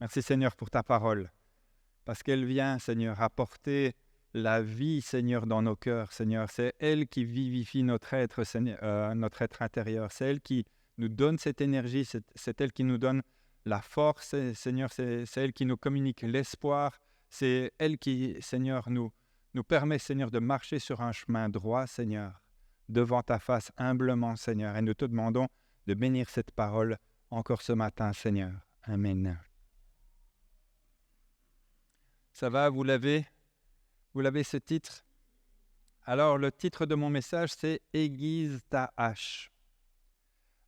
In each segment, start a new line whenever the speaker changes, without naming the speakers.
Merci Seigneur pour ta parole, parce qu'elle vient, Seigneur, apporter la vie, Seigneur, dans nos cœurs, Seigneur. C'est elle qui vivifie notre être, Seigneur, notre être intérieur. C'est elle qui nous donne cette énergie, c'est elle qui nous donne la force, Seigneur. C'est elle qui nous communique l'espoir. C'est elle qui, Seigneur, nous permet, Seigneur, de marcher sur un chemin droit, Seigneur, devant ta face, humblement, Seigneur. Et nous te demandons de bénir cette parole encore ce matin, Seigneur. Amen. Ça va, vous l'avez ce titre? Alors, le titre de mon message, c'est « Aiguise ta hache ».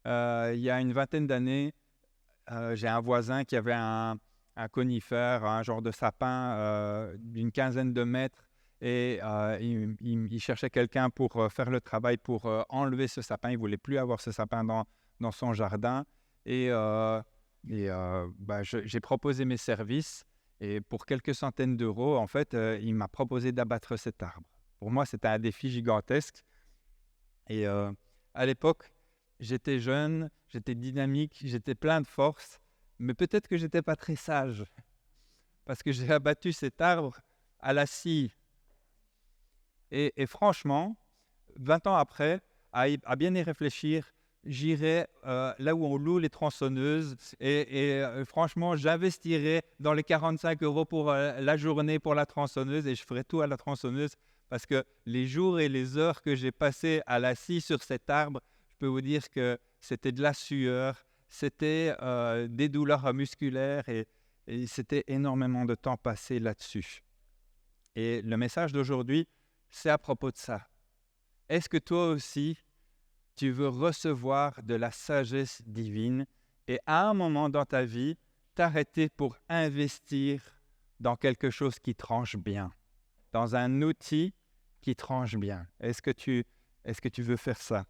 Il y a une vingtaine d'années, j'ai un voisin qui avait un conifère, un genre de sapin d'une quinzaine de mètres, et il cherchait quelqu'un pour faire le travail, pour enlever ce sapin. Il ne voulait plus avoir ce sapin dans son jardin. J'ai proposé mes services. Et pour quelques centaines d'euros, en fait, il m'a proposé d'abattre cet arbre. Pour moi, c'était un défi gigantesque. Et à l'époque, j'étais jeune, j'étais dynamique, j'étais plein de force, mais peut-être que je n'étais pas très sage, parce que j'ai abattu cet arbre à la scie. Et franchement, 20 ans après, à bien y réfléchir, j'irai là où on loue les tronçonneuses et franchement, j'investirai dans les 45 euros pour la journée pour la tronçonneuse, et je ferai tout à la tronçonneuse, parce que les jours et les heures que j'ai passées à la scie sur cet arbre, je peux vous dire que c'était de la sueur, c'était des douleurs musculaires, et c'était énormément de temps passé là-dessus. Et le message d'aujourd'hui, c'est à propos de ça. Est-ce que toi aussi, tu veux recevoir de la sagesse divine et à un moment dans ta vie, t'arrêter pour investir dans quelque chose qui tranche bien, dans un outil qui tranche bien? Est-ce que tu veux faire ça?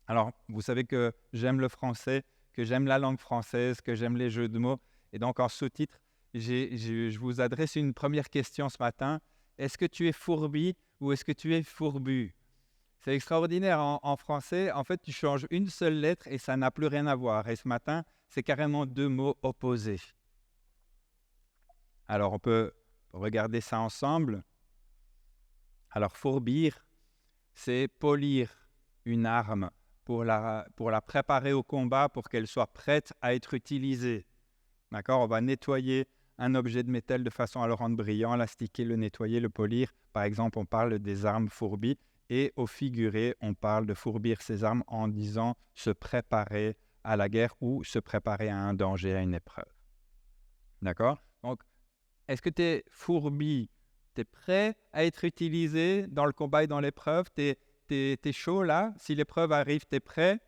Alors, vous savez que j'aime le français, que j'aime la langue française, que j'aime les jeux de mots. Et donc, en sous-titre, je vous adresse une première question ce matin. Est-ce que tu es fourbi ou est-ce que tu es fourbu? C'est extraordinaire en français. En fait, tu changes une seule lettre et ça n'a plus rien à voir. Et ce matin, c'est carrément deux mots opposés. Alors, on peut regarder ça ensemble. Alors, fourbir, c'est polir une arme pour la préparer au combat, pour qu'elle soit prête à être utilisée. D'accord? On va nettoyer un objet de métal de façon à le rendre brillant, l'astiquer, le nettoyer, le polir. Par exemple, on parle des armes fourbies. Et au figuré, on parle de fourbir ses armes en disant se préparer à la guerre ou se préparer à un danger, à une épreuve. D'accord? Donc, est-ce que tu es fourbi? Tu es prêt à être utilisé dans le combat et dans l'épreuve? Tu es chaud là? Si l'épreuve arrive, tu es prêt?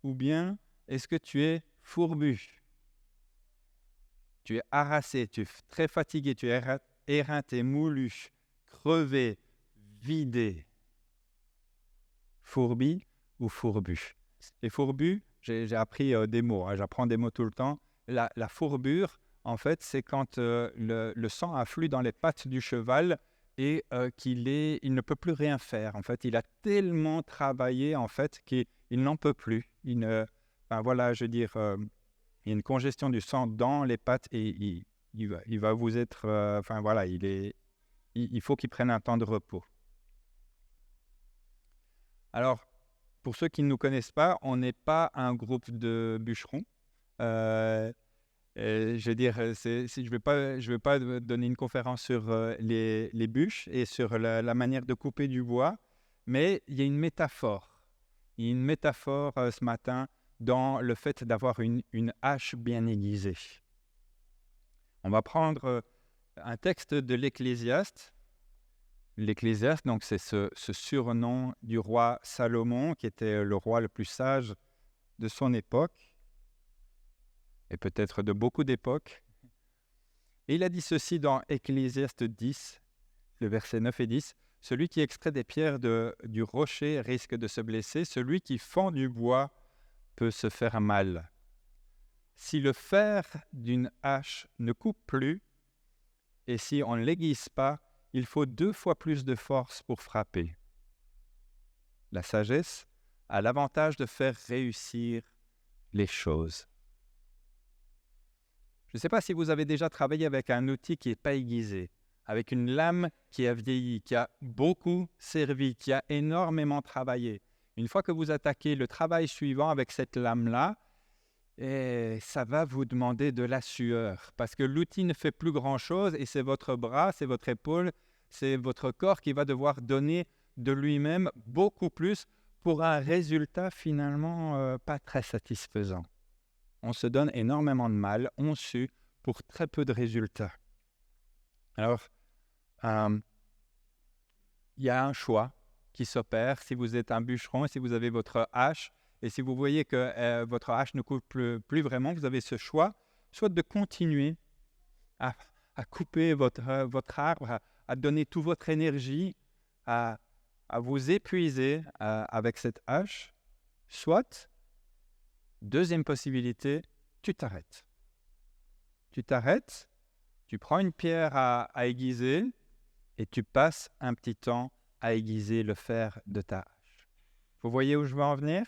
Ou bien est-ce que tu es fourbu? Tu es harassé, tu es très fatigué, tu es éreinté, moulu, crevé, vidé. Fourbi ou fourbu? Les fourbus, j'ai appris des mots, j'apprends des mots tout le temps. La fourbure, en fait, c'est quand le sang afflue dans les pattes du cheval et il ne peut plus rien faire. En fait, il a tellement travaillé, en fait, qu'il n'en peut plus. Voilà, je veux dire, il y a une congestion du sang dans les pattes et il va vous être... il faut qu'il prenne un temps de repos. Alors, pour ceux qui ne nous connaissent pas, on n'est pas un groupe de bûcherons. Je veux dire, je ne vais pas donner une conférence sur les bûches et sur la manière de couper du bois, mais il y a une métaphore. Il y a une métaphore ce matin dans le fait d'avoir une hache bien aiguisée. On va prendre un texte de l'Ecclésiaste. L'Ecclésiaste, donc, c'est ce surnom du roi Salomon, qui était le roi le plus sage de son époque, et peut-être de beaucoup d'époques. Et il a dit ceci dans Ecclésiaste 10, le verset 9 et 10. « Celui qui extrait des pierres du rocher risque de se blesser, celui qui fend du bois peut se faire mal. Si le fer d'une hache ne coupe plus, et si on ne l'aiguise pas, il faut 2 fois plus de force pour frapper. La sagesse a l'avantage de faire réussir les choses. » Je ne sais pas si vous avez déjà travaillé avec un outil qui n'est pas aiguisé, avec une lame qui a vieilli, qui a beaucoup servi, qui a énormément travaillé. Une fois que vous attaquez le travail suivant avec cette lame-là, et ça va vous demander de la sueur parce que l'outil ne fait plus grand-chose et c'est votre bras, c'est votre épaule, c'est votre corps qui va devoir donner de lui-même beaucoup plus pour un résultat finalement pas très satisfaisant. On se donne énormément de mal, on sue pour très peu de résultats. Alors, il y a un choix qui s'opère si vous êtes un bûcheron, si vous avez votre hache, et si vous voyez que votre hache ne coupe plus vraiment, vous avez ce choix, soit de continuer à, à couper votre arbre, à donner toute votre énergie, à vous épuiser avec cette hache, soit, deuxième possibilité, tu t'arrêtes. Tu t'arrêtes, tu prends une pierre à aiguiser et tu passes un petit temps à aiguiser le fer de ta hache. Vous voyez où je veux en venir?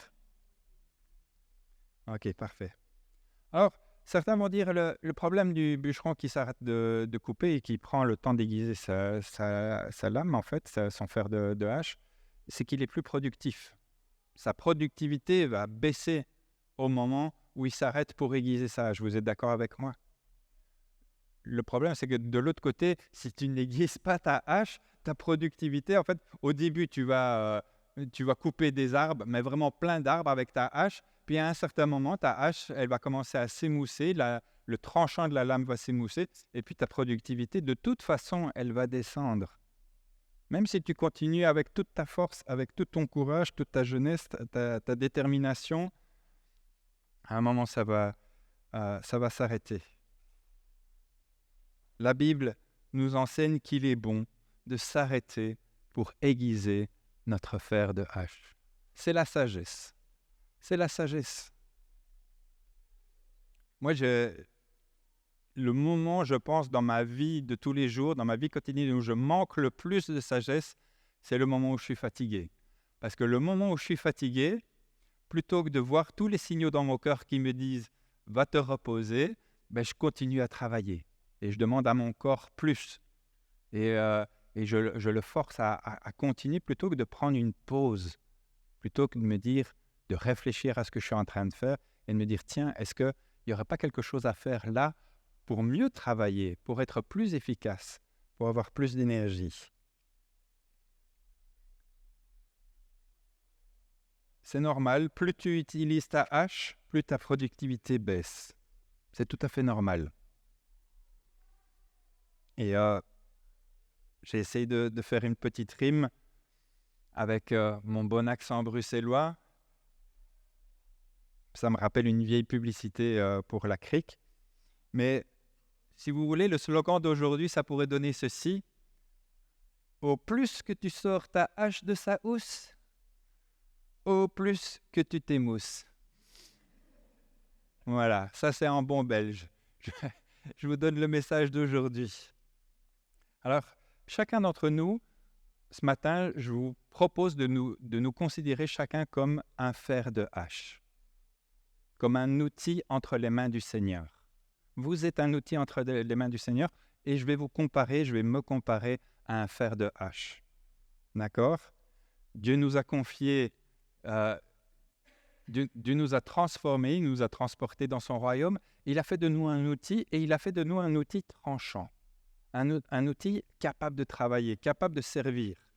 Ok, parfait. Alors, certains vont dire le problème du bûcheron qui s'arrête de couper et qui prend le temps d'aiguiser sa lame, en fait, son fer de hache, c'est qu'il est plus productif. Sa productivité va baisser au moment où il s'arrête pour aiguiser sa hache. Vous êtes d'accord avec moi? Le problème, c'est que de l'autre côté, si tu n'aiguises pas ta hache, ta productivité, en fait, au début, tu vas couper des arbres, mais vraiment plein d'arbres avec ta hache. Puis à un certain moment, ta hache, elle va commencer à s'émousser, le tranchant de la lame va s'émousser, et puis ta productivité, de toute façon, elle va descendre. Même si tu continues avec toute ta force, avec tout ton courage, toute ta jeunesse, ta détermination, à un moment, ça va s'arrêter. La Bible nous enseigne qu'il est bon de s'arrêter pour aiguiser notre fer de hache. C'est la sagesse. C'est la sagesse. Moi, le moment, je pense, dans ma vie de tous les jours, dans ma vie quotidienne, où je manque le plus de sagesse, c'est le moment où je suis fatigué. Parce que le moment où je suis fatigué, plutôt que de voir tous les signaux dans mon cœur qui me disent « va te reposer », ben, je continue à travailler. Et je demande à mon corps plus. Et je le force à continuer plutôt que de prendre une pause, plutôt que de me dire, de réfléchir à ce que je suis en train de faire et de me dire, tiens, est-ce qu'il n'y aurait pas quelque chose à faire là pour mieux travailler, pour être plus efficace, pour avoir plus d'énergie? C'est normal, plus tu utilises ta hache, plus ta productivité baisse. C'est tout à fait normal. Et j'ai essayé de faire une petite rime avec mon bon accent bruxellois. Ça me rappelle une vieille publicité pour la crique. Mais si vous voulez, le slogan d'aujourd'hui, ça pourrait donner ceci. Au plus que tu sors ta hache de sa housse, au plus que tu t'émousses. Voilà, ça c'est en bon belge. Je vous donne le message d'aujourd'hui. Alors, chacun d'entre nous, ce matin, je vous propose de nous considérer chacun comme un fer de hache, comme un outil entre les mains du Seigneur. Vous êtes un outil entre les mains du Seigneur et je vais me comparer à un fer de hache. D'accord? Dieu nous a confié, Dieu nous a transformés, il nous a transportés dans son royaume. Il a fait de nous un outil et il a fait de nous un outil tranchant. Un outil capable de travailler, capable de servir,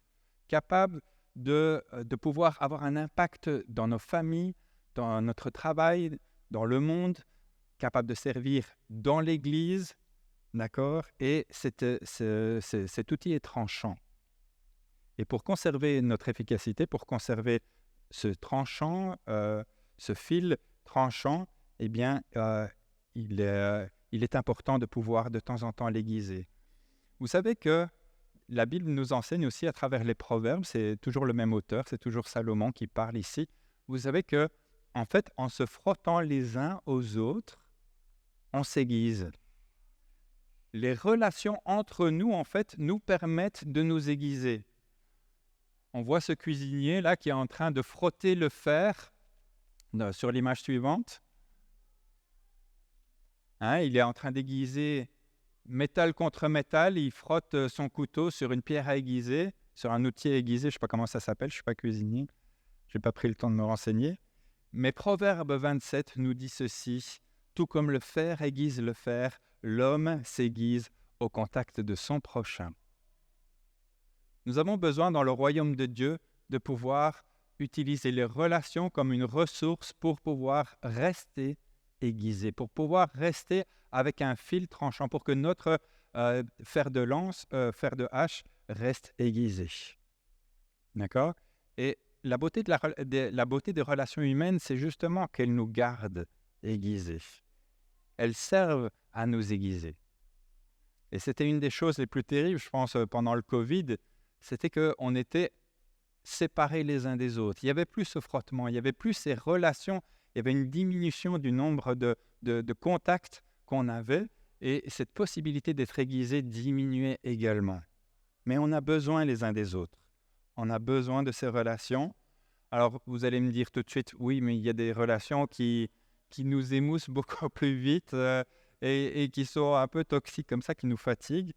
capable de pouvoir avoir un impact dans nos familles, dans notre travail, dans le monde, capable de servir dans l'Église, d'accord? Et cet outil est tranchant. Et pour conserver notre efficacité, pour conserver ce tranchant, ce fil tranchant, eh bien, il est important de pouvoir de temps en temps l'aiguiser. Vous savez que la Bible nous enseigne aussi à travers les proverbes, c'est toujours le même auteur, c'est toujours Salomon qui parle ici. Vous savez que, en fait, en se frottant les uns aux autres, on s'aiguise. Les relations entre nous, en fait, nous permettent de nous aiguiser. On voit ce cuisinier là qui est en train de frotter le fer sur l'image suivante. Hein, il est en train d'aiguiser métal contre métal, il frotte son couteau sur une pierre à aiguiser, sur un outil à aiguiser, je ne sais pas comment ça s'appelle, je ne suis pas cuisinier, je n'ai pas pris le temps de me renseigner. Mais Proverbe 27 nous dit ceci: « Tout comme le fer aiguise le fer, l'homme s'aiguise au contact de son prochain. » Nous avons besoin dans le royaume de Dieu de pouvoir utiliser les relations comme une ressource pour pouvoir rester aiguisé, pour pouvoir rester avec un fil tranchant, pour que notre fer de lance, fer de hache reste aiguisé. D'accord? Et la beauté la beauté des relations humaines, c'est justement qu'elles nous gardent aiguisés. Elles servent à nous aiguiser. Et c'était une des choses les plus terribles, je pense, pendant le Covid, c'était qu'on était séparés les uns des autres. Il n'y avait plus ce frottement, il n'y avait plus ces relations, il y avait une diminution du nombre de contacts qu'on avait et cette possibilité d'être aiguisé diminuait également. Mais on a besoin les uns des autres. On a besoin de ces relations. Alors, vous allez me dire tout de suite, oui, mais il y a des relations qui nous émoussent beaucoup plus vite et qui sont un peu toxiques comme ça, qui nous fatiguent.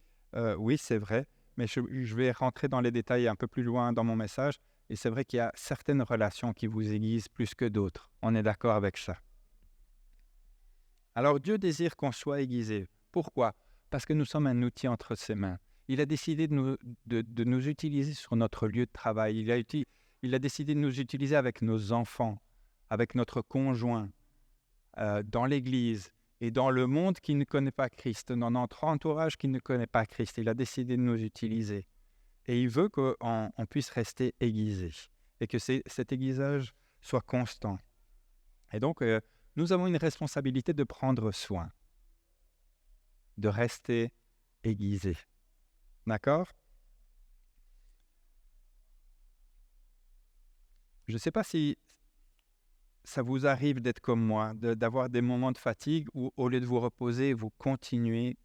Oui, c'est vrai, mais je vais rentrer dans les détails un peu plus loin dans mon message. Et c'est vrai qu'il y a certaines relations qui vous aiguisent plus que d'autres. On est d'accord avec ça. Alors, Dieu désire qu'on soit aiguisé. Pourquoi? Parce que nous sommes un outil entre ses mains. Il a décidé de nous utiliser sur notre lieu de travail. Il a décidé de nous utiliser avec nos enfants, avec notre conjoint, dans l'Église et dans le monde qui ne connaît pas Christ, dans notre entourage qui ne connaît pas Christ. Il a décidé de nous utiliser. Et il veut qu'on puisse rester aiguisé et que cet aiguisage soit constant. Et donc, nous avons une responsabilité de prendre soin, de rester aiguisé. D'accord? Je ne sais pas si ça vous arrive d'être comme moi, d'avoir des moments de fatigue où, au lieu de vous reposer, vous continuez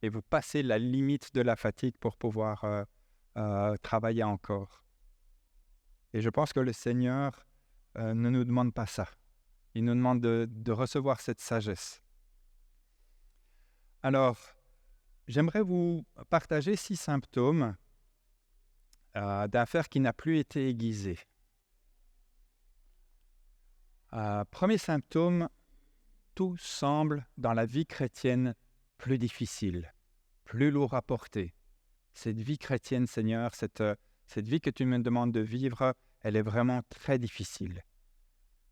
et vous passez la limite de la fatigue pour pouvoir travailler encore. Et je pense que le Seigneur ne nous demande pas ça. Il nous demande de recevoir cette sagesse. Alors, j'aimerais vous partager 6 symptômes d'un fer qui n'a plus été aiguisé. Premier symptôme, tout semble dans la vie chrétienne plus difficile, plus lourd à porter. Cette vie chrétienne, Seigneur, cette vie que tu me demandes de vivre, elle est vraiment très difficile.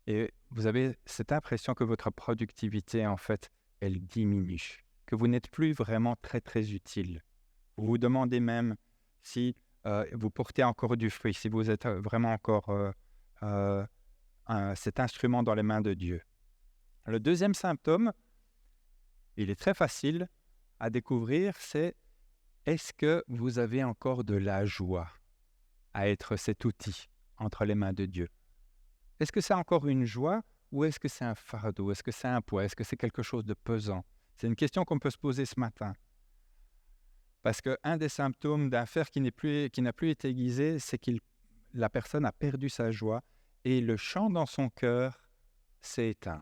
Et vous avez cette impression que votre productivité, en fait, elle diminue, que vous n'êtes plus vraiment très, très utile. Vous vous demandez même si vous portez encore du fruit, si vous êtes vraiment encore cet instrument dans les mains de Dieu. Le deuxième symptôme, il est très facile à découvrir, c'est: est-ce que vous avez encore de la joie à être cet outil entre les mains de Dieu? Est-ce que c'est encore une joie ou est-ce que c'est un fardeau? Est-ce que c'est un poids? Est-ce que c'est quelque chose de pesant? C'est une question qu'on peut se poser ce matin. Parce qu'un des symptômes d'un fer qui n'a plus été aiguisé, c'est que la personne a perdu sa joie et le chant dans son cœur s'est éteint.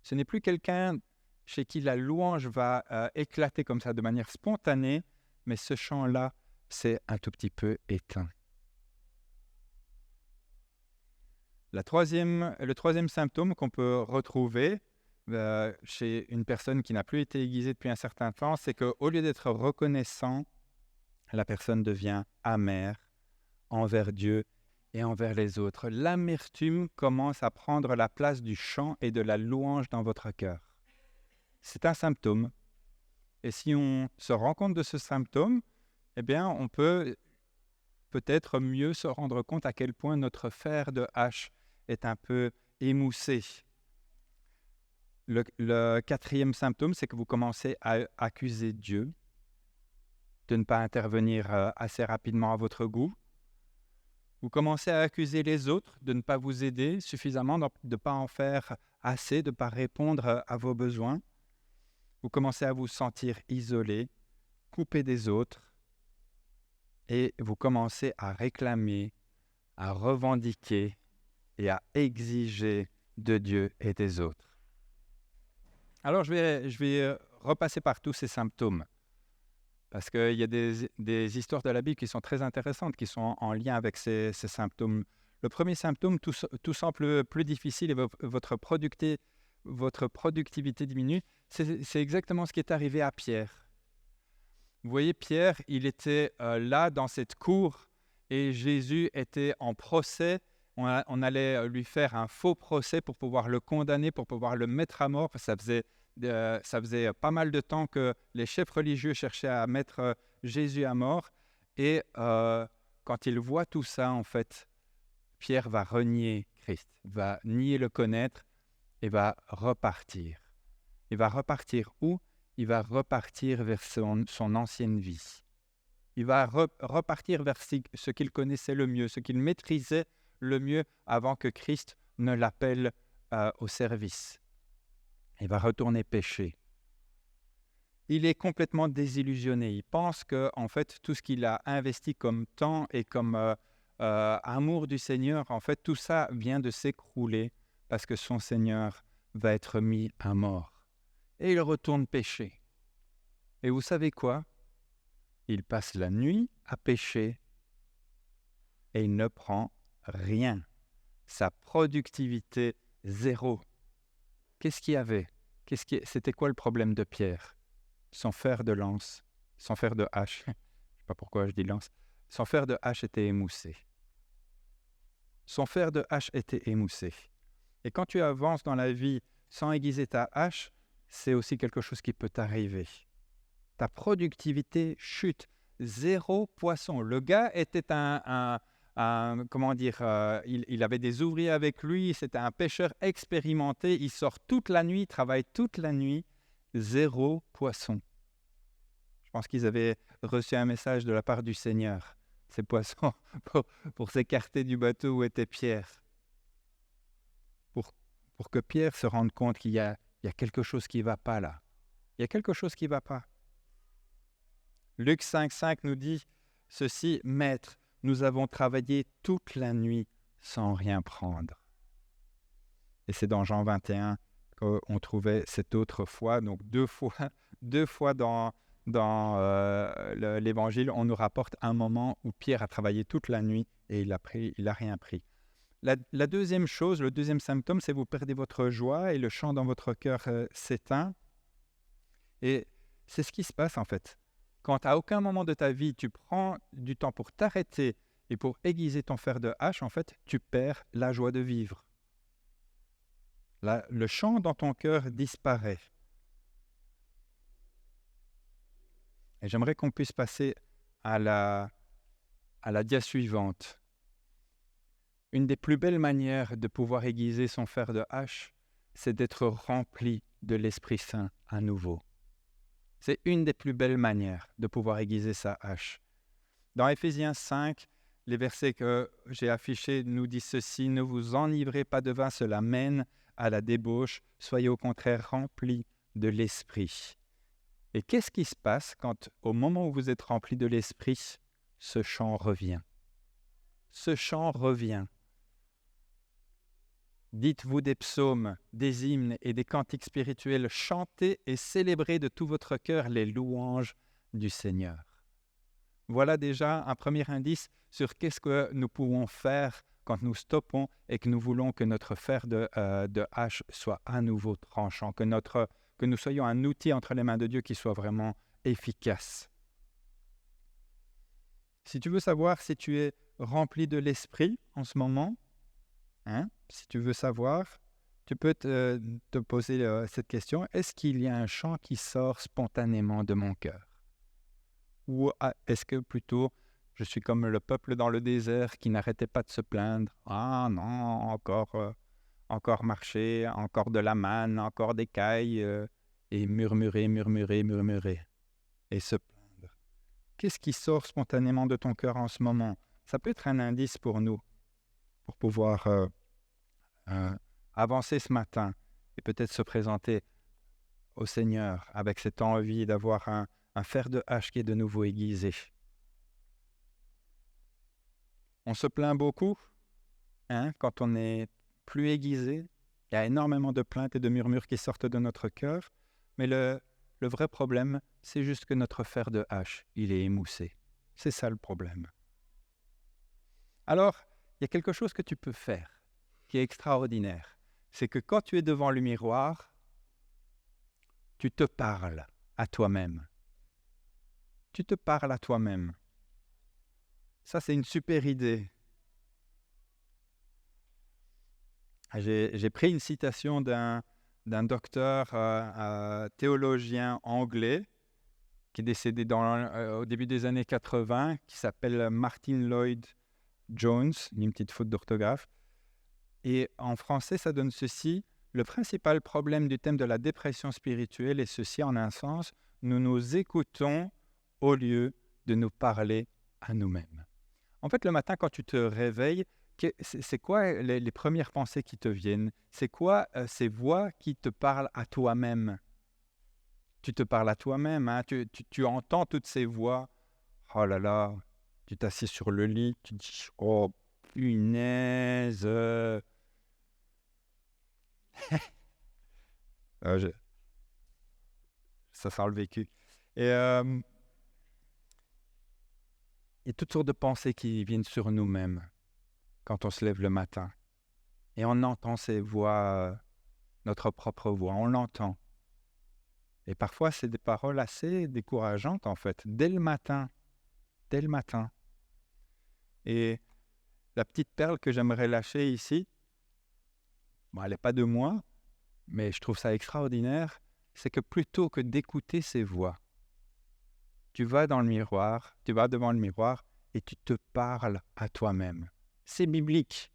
Ce n'est plus quelqu'un chez qui la louange va éclater comme ça de manière spontanée, mais ce chant-là s'est un tout petit peu éteint. Le troisième symptôme qu'on peut retrouver chez une personne qui n'a plus été aiguisée depuis un certain temps, c'est qu'au lieu d'être reconnaissant, la personne devient amère envers Dieu et envers les autres. L'amertume commence à prendre la place du chant et de la louange dans votre cœur. C'est un symptôme. Et si on se rend compte de ce symptôme, eh bien, on peut peut-être mieux se rendre compte à quel point notre fer de hache est un peu émoussé. Le quatrième symptôme, c'est que vous commencez à accuser Dieu de ne pas intervenir assez rapidement à votre goût. Vous commencez à accuser les autres de ne pas vous aider suffisamment, de ne pas en faire assez, de ne pas répondre à vos besoins. Vous commencez à vous sentir isolé, coupé des autres, et vous commencez à réclamer, à revendiquer et à exiger de Dieu et des autres. Alors, je vais repasser par tous ces symptômes, parce qu'il y a des histoires de la Bible qui sont très intéressantes, qui sont en lien avec ces symptômes. Le premier symptôme, tout semble plus difficile et votre productivité diminue. C'est exactement ce qui est arrivé à Pierre. Vous voyez, Pierre, il était là dans cette cour et Jésus était en procès. On allait lui faire un faux procès pour pouvoir le condamner, pour pouvoir le mettre à mort. Ça faisait pas mal de temps que les chefs religieux cherchaient à mettre Jésus à mort. Et quand il voit tout ça, en fait, Pierre va renier Christ, va nier le connaître et va repartir. Il va repartir où? Il va repartir vers son ancienne vie. Il va repartir vers ce qu'il connaissait le mieux, ce qu'il maîtrisait le mieux avant que Christ ne l'appelle au service. Il va retourner pécher. Il est complètement désillusionné. Il pense que, en fait, tout ce qu'il a investi comme temps et comme amour du Seigneur, en fait, tout ça vient de s'écrouler parce que son Seigneur va être mis à mort. Et il retourne pécher. Et vous savez quoi? Il passe la nuit à pécher et il ne prend rien. Sa productivité, zéro. Qu'est-ce qu'il y avait? C'était quoi le problème de Pierre? Son fer de lance, son fer de hache, je ne sais pas pourquoi je dis lance, son fer de hache était émoussé. Son fer de hache était émoussé. Et quand tu avances dans la vie sans aiguiser ta hache, c'est aussi quelque chose qui peut t'arriver. Ta productivité chute. Zéro poisson. Le gars était comment dire, il avait des ouvriers avec lui, c'était un pêcheur expérimenté, il sort toute la nuit, travaille toute la nuit, zéro poisson. Je pense qu'ils avaient reçu un message de la part du Seigneur, ces poissons, pour s'écarter du bateau où était Pierre. Pour que Pierre se rende compte qu'il y a quelque chose qui ne va pas là. Il y a quelque chose qui ne va pas. Luc 5,5 nous dit ceci: « Maître, nous avons travaillé toute la nuit sans rien prendre. » Et c'est dans Jean 21 qu'on trouvait cette autre fois. Donc deux fois dans l'Évangile, on nous rapporte un moment où Pierre a travaillé toute la nuit et il a rien pris. La deuxième chose, le deuxième symptôme, c'est que vous perdez votre joie et le chant dans votre cœur s'éteint. Et c'est ce qui se passe en fait. Quand à aucun moment de ta vie, tu prends du temps pour t'arrêter et pour aiguiser ton fer de hache, en fait, tu perds la joie de vivre. Là, le chant dans ton cœur disparaît. Et j'aimerais qu'on puisse passer à la dia suivante. Une des plus belles manières de pouvoir aiguiser son fer de hache, c'est d'être rempli de l'Esprit Saint à nouveau. C'est une des plus belles manières de pouvoir aiguiser sa hache. Dans Éphésiens 5, les versets que j'ai affichés nous disent ceci: « Ne vous enivrez pas de vin, cela mène à la débauche. Soyez au contraire remplis de l'Esprit. » Et qu'est-ce qui se passe quand, au moment où vous êtes remplis de l'Esprit, ce chant revient? Ce chant revient. Dites-vous des psaumes, des hymnes et des cantiques spirituels, chantez et célébrez de tout votre cœur les louanges du Seigneur. Voilà déjà un premier indice sur qu'est-ce que nous pouvons faire quand nous stoppons et que nous voulons que notre fer de hache soit à nouveau tranchant, que nous soyons un outil entre les mains de Dieu qui soit vraiment efficace. Si tu veux savoir si tu es rempli de l'Esprit en ce moment, si tu veux savoir, tu peux te poser cette question: est-ce qu'il y a un chant qui sort spontanément de mon cœur? Ou est-ce que plutôt je suis comme le peuple dans le désert qui n'arrêtait pas de se plaindre? Ah non, encore marcher, encore de la manne, encore des cailles, et murmurer, et se plaindre. Qu'est-ce qui sort spontanément de ton cœur en ce moment? Ça peut être un indice pour nous, pour pouvoir avancer ce matin et peut-être se présenter au Seigneur avec cette envie d'avoir un fer de hache qui est de nouveau aiguisé. On se plaint beaucoup quand on n'est plus aiguisé, Il y a énormément de plaintes et de murmures qui sortent de notre cœur, mais le vrai problème, c'est juste que notre fer de hache, il est émoussé. C'est ça le problème. Alors, il y a quelque chose que tu peux faire qui est extraordinaire. C'est que quand tu es devant le miroir, tu te parles à toi-même. Tu te parles à toi-même. Ça, c'est une super idée. J'ai pris une citation d'un docteur théologien anglais qui est décédé au début des années 80, qui s'appelle Martin Lloyd Jones, une petite faute d'orthographe. Et en français, ça donne ceci: le principal problème du thème de la dépression spirituelle est ceci en un sens: nous nous écoutons au lieu de nous parler à nous-mêmes. En fait, le matin, quand tu te réveilles, c'est quoi les premières pensées qui te viennent? C'est quoi ces voix qui te parlent à toi-même? Tu te parles à toi-même, hein? Tu entends toutes ces voix. Oh là là, tu t'assieds sur le lit, tu te dis: oh, punaise! Je- Ça sent le vécu. Et il y a toutes sortes de pensées qui viennent sur nous-mêmes quand on se lève le matin. Et on entend ces voix, notre propre voix, on l'entend. Et parfois, c'est des paroles assez décourageantes, en fait, dès le matin. Dès le matin. Et la petite perle que j'aimerais lâcher ici, bon, elle n'est pas de moi, mais je trouve ça extraordinaire, c'est que plutôt que d'écouter ces voix, tu vas devant le miroir et tu te parles à toi-même. C'est biblique,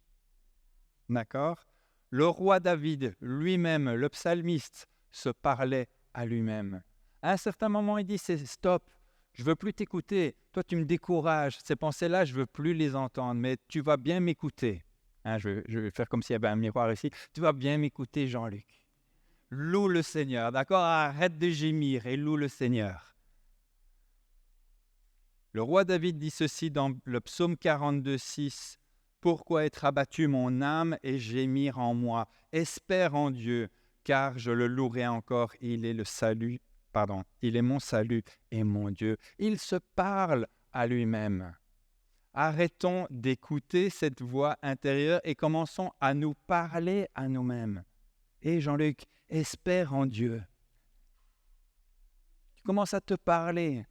d'accord? Le roi David lui-même, le psalmiste, se parlait à lui-même. À un certain moment, il dit: c'est stop, je ne veux plus t'écouter. Toi, tu me décourages. Ces pensées-là, je ne veux plus les entendre, mais tu vas bien m'écouter. Hein, je vais faire comme s'il y avait un miroir ici. Tu vas bien m'écouter, Jean-Luc. Loue le Seigneur, d'accord? Arrête de gémir et loue le Seigneur. Le roi David dit ceci dans le psaume 42, 6. Pourquoi être abattu mon âme et gémir en moi? Espère en Dieu, car je le louerai encore. Il est mon salut et mon Dieu. Il se parle à lui-même. Arrêtons d'écouter cette voix intérieure et commençons à nous parler à nous-mêmes. Et Jean-Luc, espère en Dieu. Tu commences à te parler.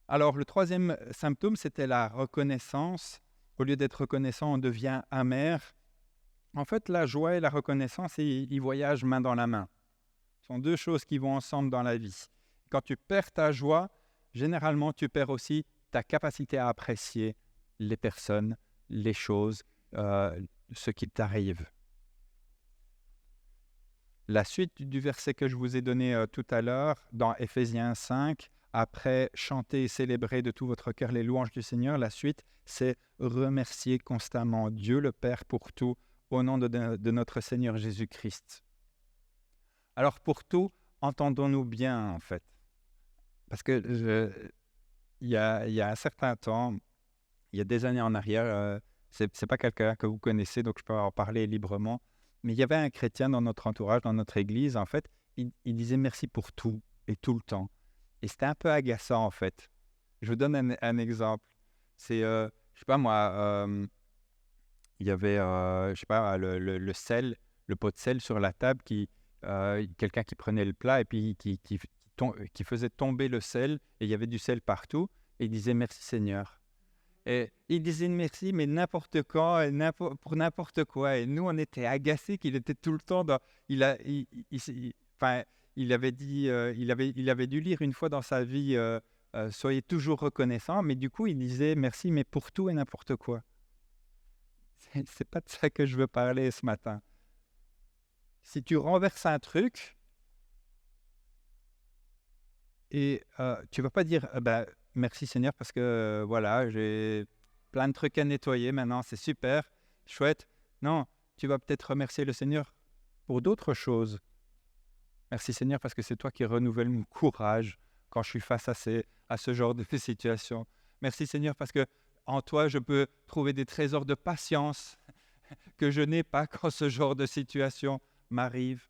Alors, le troisième symptôme, c'était la reconnaissance. Au lieu d'être reconnaissant, on devient amer. En fait, la joie et la reconnaissance, ils voyagent main dans la main. Ce sont deux choses qui vont ensemble dans la vie. Quand tu perds ta joie, généralement, tu perds aussi ta capacité à apprécier les personnes, les choses, ce qui t'arrive. La suite du verset que je vous ai donné tout à l'heure, dans Éphésiens 5, après chanter et célébrer de tout votre cœur les louanges du Seigneur, la suite, c'est remercier constamment Dieu le Père pour tout, au nom de notre Seigneur Jésus-Christ. Alors pour tout, entendons-nous bien en fait. Parce que il y a un certain temps, il y a des années en arrière, c'est pas quelqu'un que vous connaissez, donc je peux en parler librement, mais il y avait un chrétien dans notre entourage, dans notre église, en fait, il disait merci pour tout et tout le temps. Et c'était un peu agaçant en fait. Je vous donne un exemple. C'est, je sais pas moi, il y avait, je sais pas, le sel, le pot de sel sur la table, quelqu'un qui prenait le plat et puis qui faisait tomber le sel, et il y avait du sel partout, et il disait merci Seigneur. Et il disait merci, mais n'importe quand, et pour n'importe quoi. Et nous, on était agacés qu'il était tout le temps dans... Enfin, il avait dit, il avait dû lire une fois dans sa vie, soyez toujours reconnaissants, mais du coup, il disait merci, mais pour tout et n'importe quoi. C'est pas de ça que je veux parler ce matin. Si tu renverses un truc, et tu vas pas dire merci Seigneur parce que voilà, j'ai plein de trucs à nettoyer maintenant, c'est super, chouette. Non, tu vas peut-être remercier le Seigneur pour d'autres choses. Merci Seigneur parce que c'est toi qui renouvelles mon courage quand je suis face à ce genre de situation. Merci Seigneur parce que en toi, je peux trouver des trésors de patience que je n'ai pas quand ce genre de situation m'arrive.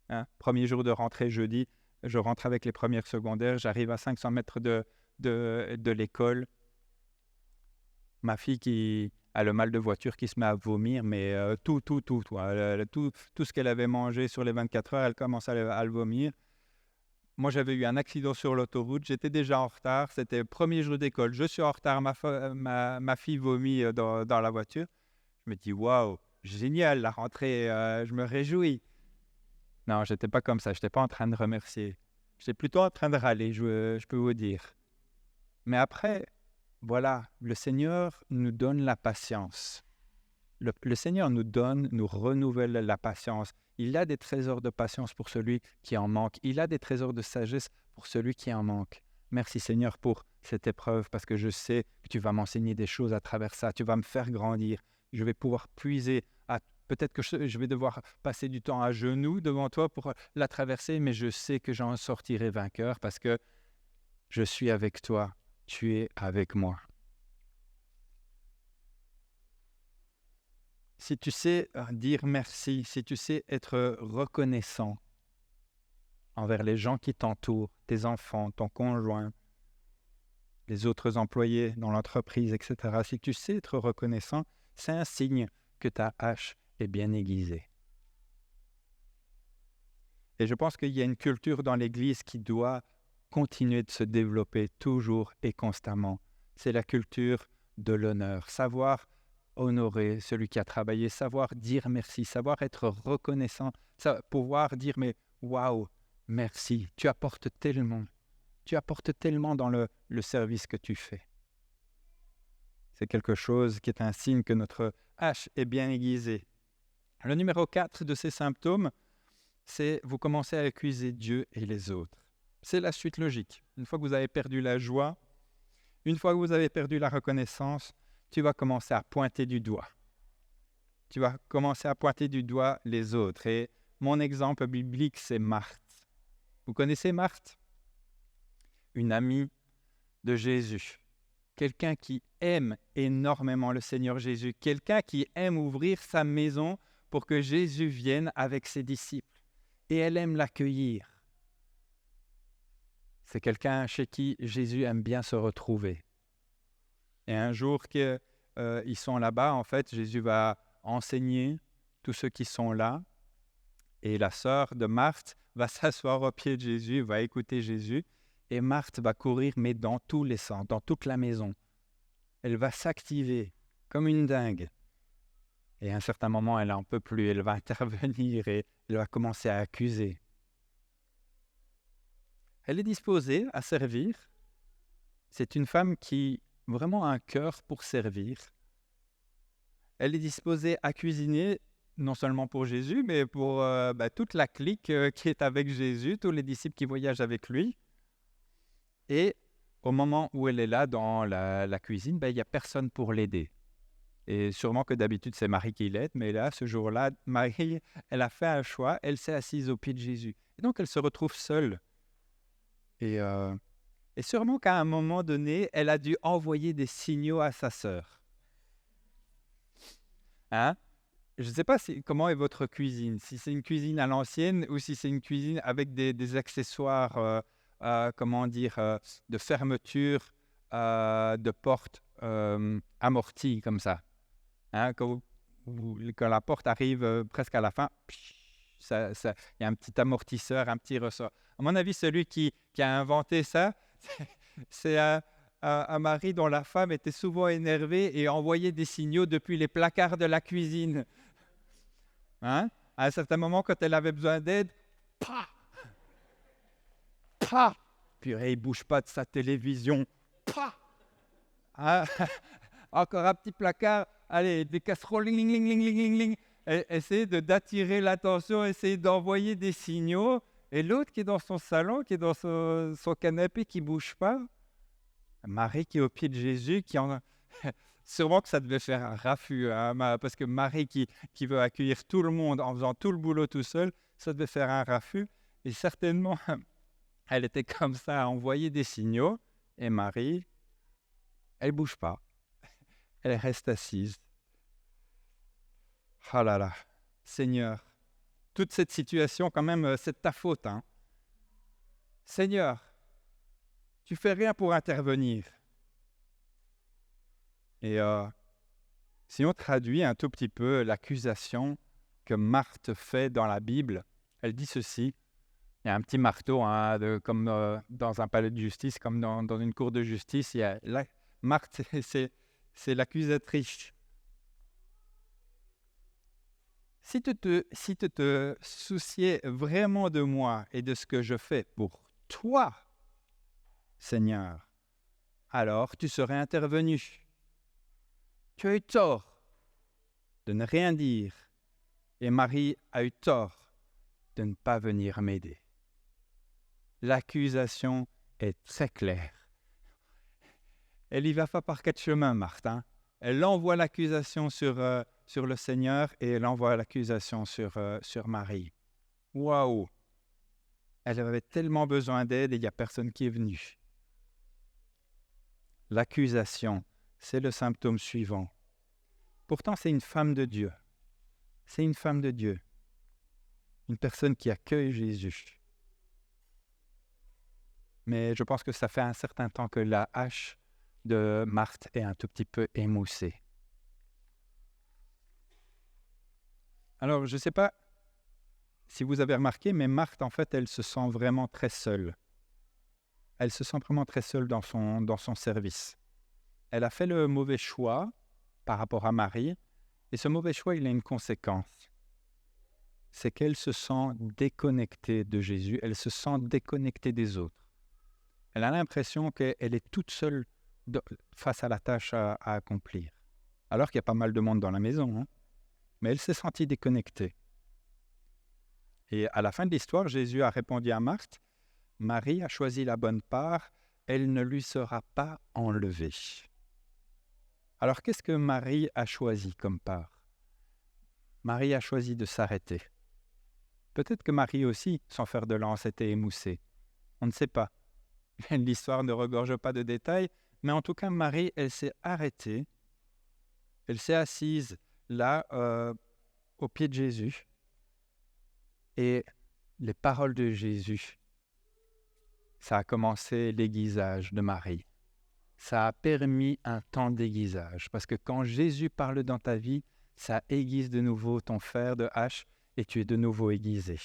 Hein. Premier jour de rentrée, jeudi, je rentre avec les premières secondaires, j'arrive à 500 mètres de l'école. Ma fille qui a le mal de voiture, qui se met à vomir, mais tout, tout ce qu'elle avait mangé sur les 24 heures, elle commence à le vomir. Moi, j'avais eu un accident sur l'autoroute, j'étais déjà en retard, c'était le premier jour d'école, je suis en retard, ma fille vomit dans la voiture. Je me dis, waouh, génial, la rentrée, je me réjouis. Non, je n'étais pas comme ça, je n'étais pas en train de remercier. J'étais plutôt en train de râler, je peux vous dire. Mais après, voilà, le Seigneur nous donne la patience. Le Seigneur nous renouvelle la patience. Il a des trésors de patience pour celui qui en manque. Il a des trésors de sagesse pour celui qui en manque. Merci Seigneur pour cette épreuve parce que je sais que tu vas m'enseigner des choses à travers ça. Tu vas me faire grandir. Je vais pouvoir puiser. Peut-être que je vais devoir passer du temps à genoux devant toi pour la traverser, mais je sais que j'en sortirai vainqueur parce que je suis avec toi. Tu es avec moi. Si tu sais dire merci, si tu sais être reconnaissant envers les gens qui t'entourent, tes enfants, ton conjoint, les autres employés dans l'entreprise, etc., si tu sais être reconnaissant, c'est un signe que ta hache est bien aiguisée. Et je pense qu'il y a une culture dans l'Église qui doit continuer de se développer toujours et constamment. C'est la culture de l'honneur, savoir honorer celui qui a travaillé, savoir dire merci, savoir être reconnaissant, pouvoir dire mais waouh, merci, tu apportes tellement dans le service que tu fais. C'est quelque chose qui est un signe que notre hache est bien aiguisée. Le numéro 4 de ces symptômes, c'est vous commencez à accuser Dieu et les autres. C'est la suite logique. Une fois que vous avez perdu la joie, une fois que vous avez perdu la reconnaissance, tu vas commencer à pointer du doigt. Tu vas commencer à pointer du doigt les autres. Et mon exemple biblique, c'est Marthe. Vous connaissez Marthe? Une amie de Jésus. Quelqu'un qui aime énormément le Seigneur Jésus. Quelqu'un qui aime ouvrir sa maison pour que Jésus vienne avec ses disciples. Et elle aime l'accueillir. C'est quelqu'un chez qui Jésus aime bien se retrouver. Et un jour qu'ils sont là-bas, en fait, Jésus va enseigner tous ceux qui sont là. Et la sœur de Marthe va s'asseoir au pied de Jésus, va écouter Jésus. Et Marthe va courir, mais dans tous les sens, dans toute la maison. Elle va s'activer comme une dingue. Et à un certain moment, elle n'en peut plus. Elle va intervenir et elle va commencer à accuser. Elle est disposée à servir. C'est une femme qui vraiment a un cœur pour servir. Elle est disposée à cuisiner, non seulement pour Jésus, mais pour toute la clique qui est avec Jésus, tous les disciples qui voyagent avec lui. Et au moment où elle est là dans la cuisine, il n'y a personne pour l'aider. Et sûrement que d'habitude, c'est Marie qui l'aide, mais là, ce jour-là, Marie, elle a fait un choix, elle s'est assise au pied de Jésus. Et donc, elle se retrouve seule. Et sûrement qu'à un moment donné, elle a dû envoyer des signaux à sa sœur. Hein? Je ne sais pas comment est votre cuisine, si c'est une cuisine à l'ancienne ou si c'est une cuisine avec des accessoires, de fermeture, de portes amorties comme ça. Hein? Quand la porte arrive presque à la fin, il y a un petit amortisseur, un petit ressort. À mon avis, celui qui a inventé ça, c'est un mari dont la femme était souvent énervée et envoyait des signaux depuis les placards de la cuisine. Hein? À un certain moment, quand elle avait besoin d'aide, pa! Pa! Purée, il ne bouge pas de sa télévision. Pa! Hein? Encore un petit placard. Allez, des casseroles, ling, ling, ling, ling, ling, ling. Essayer d'attirer l'attention, essayer d'envoyer des signaux. Et l'autre qui est dans son salon, qui est dans son canapé, qui ne bouge pas. Marie qui est au pied de Jésus, sûrement que ça devait faire un raffut, hein, parce que Marie qui veut accueillir tout le monde en faisant tout le boulot tout seul, ça devait faire un raffut. Et certainement, elle était comme ça à envoyer des signaux. Et Marie, elle ne bouge pas. Elle reste assise. Ah là là, Seigneur, toute cette situation, quand même, c'est de ta faute, hein. Seigneur, tu fais rien pour intervenir. Et si on traduit un tout petit peu l'accusation que Marthe fait dans la Bible, elle dit ceci. Il y a un petit marteau, hein, comme dans un palais de justice, comme dans une cour de justice. Marthe, c'est l'accusatrice. Si tu te souciais vraiment de moi et de ce que je fais pour toi, Seigneur, alors tu serais intervenu. Tu as eu tort de ne rien dire et Marie a eu tort de ne pas venir m'aider. L'accusation est très claire. Elle y va pas par quatre chemins, Marthe, hein. Elle envoie l'accusation sur le Seigneur et elle envoie l'accusation sur Marie. Waouh! Elle avait tellement besoin d'aide et il n'y a personne qui est venu. L'accusation, c'est le symptôme suivant. Pourtant, c'est une femme de Dieu. C'est une femme de Dieu. Une personne qui accueille Jésus. Mais je pense que ça fait un certain temps que la hache de Marthe est un tout petit peu émoussée. Alors, je ne sais pas si vous avez remarqué, mais Marthe, en fait, elle se sent vraiment très seule. Elle se sent vraiment très seule dans son service. Elle a fait le mauvais choix par rapport à Marie, et ce mauvais choix, il a une conséquence. C'est qu'elle se sent déconnectée de Jésus, elle se sent déconnectée des autres. Elle a l'impression qu'elle est toute seule face à la tâche à accomplir. Alors qu'il y a pas mal de monde dans la maison, hein. Mais elle s'est sentie déconnectée. Et à la fin de l'histoire, Jésus a répondu à Marthe, « Marie a choisi la bonne part, elle ne lui sera pas enlevée. » Alors qu'est-ce que Marie a choisi comme part? Marie a choisi de s'arrêter. Peut-être que Marie aussi, sans faire de lance, était émoussée. On ne sait pas. L'histoire ne regorge pas de détails, mais en tout cas, Marie, elle s'est arrêtée. Elle s'est assise là, au pied de Jésus. Et les paroles de Jésus, ça a commencé l'aiguisage de Marie. Ça a permis un temps d'aiguisage. Parce que quand Jésus parle dans ta vie, ça aiguise de nouveau ton fer de hache et tu es de nouveau aiguisé.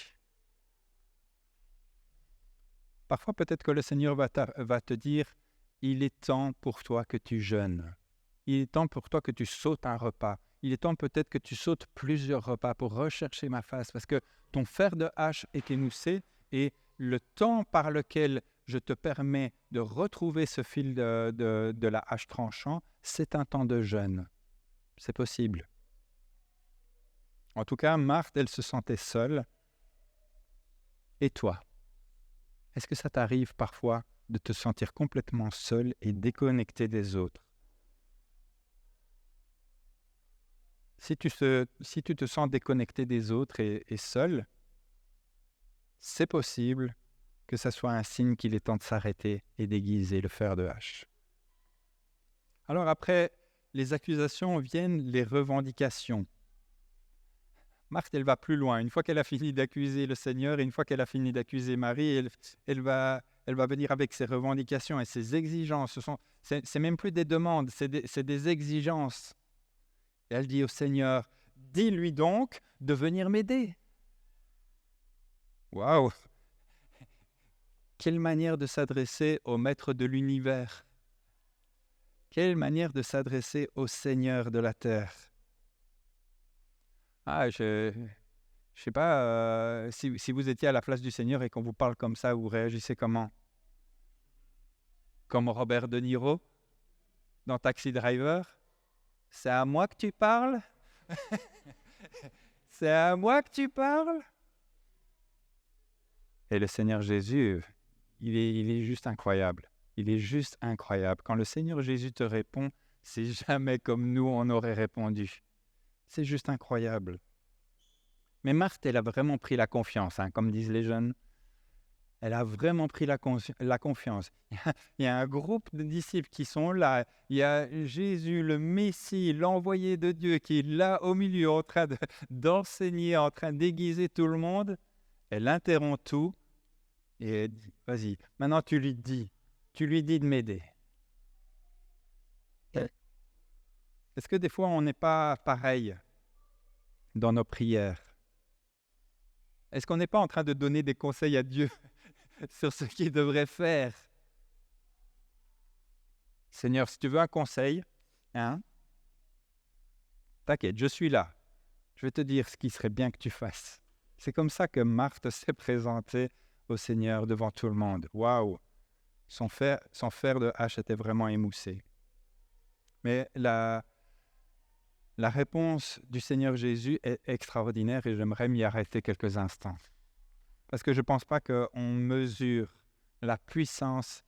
Parfois, peut-être que le Seigneur va te dire, il est temps pour toi que tu jeûnes. Il est temps pour toi que tu sautes un repas. Il est temps peut-être que tu sautes plusieurs repas pour rechercher ma face parce que ton fer de hache est émoussé et le temps par lequel je te permets de retrouver ce fil de la hache tranchant, c'est un temps de jeûne. C'est possible. En tout cas, Marthe, elle se sentait seule. Et toi? Est-ce que ça t'arrive parfois de te sentir complètement seul et déconnecté des autres? Si tu te sens déconnecté des autres et seul, c'est possible que ça soit un signe qu'il est temps de s'arrêter et d'aiguiser le fer de hache. Alors après les accusations viennent les revendications. Marthe, elle va plus loin. Une fois qu'elle a fini d'accuser le Seigneur et une fois qu'elle a fini d'accuser Marie, elle va venir avec ses revendications et ses exigences. C'est même plus des demandes, c'est des exigences. Et elle dit au Seigneur, « Dis-lui donc de venir m'aider. » Waouh! Quelle manière de s'adresser au Maître de l'univers. Quelle manière de s'adresser au Seigneur de la terre. Ah, je sais pas si vous étiez à la place du Seigneur et qu'on vous parle comme ça, vous réagissez comment? Comme Robert De Niro dans Taxi Driver? C'est à moi que tu parles? C'est à moi que tu parles? Et le Seigneur Jésus, il est juste incroyable. Il est juste incroyable. Quand le Seigneur Jésus te répond, c'est jamais comme nous on aurait répondu. C'est juste incroyable. Mais Marthe, elle a vraiment pris la confiance, hein, comme disent les jeunes. Elle a vraiment pris la confiance. Il y a un groupe de disciples qui sont là. Il y a Jésus, le Messie, l'envoyé de Dieu, qui est là au milieu, en train d'enseigner, en train d'aiguiser tout le monde. Elle interrompt tout et elle dit, vas-y, maintenant tu lui dis de m'aider. Est-ce que des fois on n'est pas pareil dans nos prières? Est-ce qu'on n'est pas en train de donner des conseils à Dieu sur ce qu'il devrait faire? Seigneur, si tu veux un conseil, hein, t'inquiète, je suis là. Je vais te dire ce qui serait bien que tu fasses. C'est comme ça que Marthe s'est présentée au Seigneur devant tout le monde. Waouh! Son fer de hache était vraiment émoussé. Mais la réponse du Seigneur Jésus est extraordinaire et j'aimerais m'y arrêter quelques instants. Parce que je ne pense pas qu'on mesure la puissance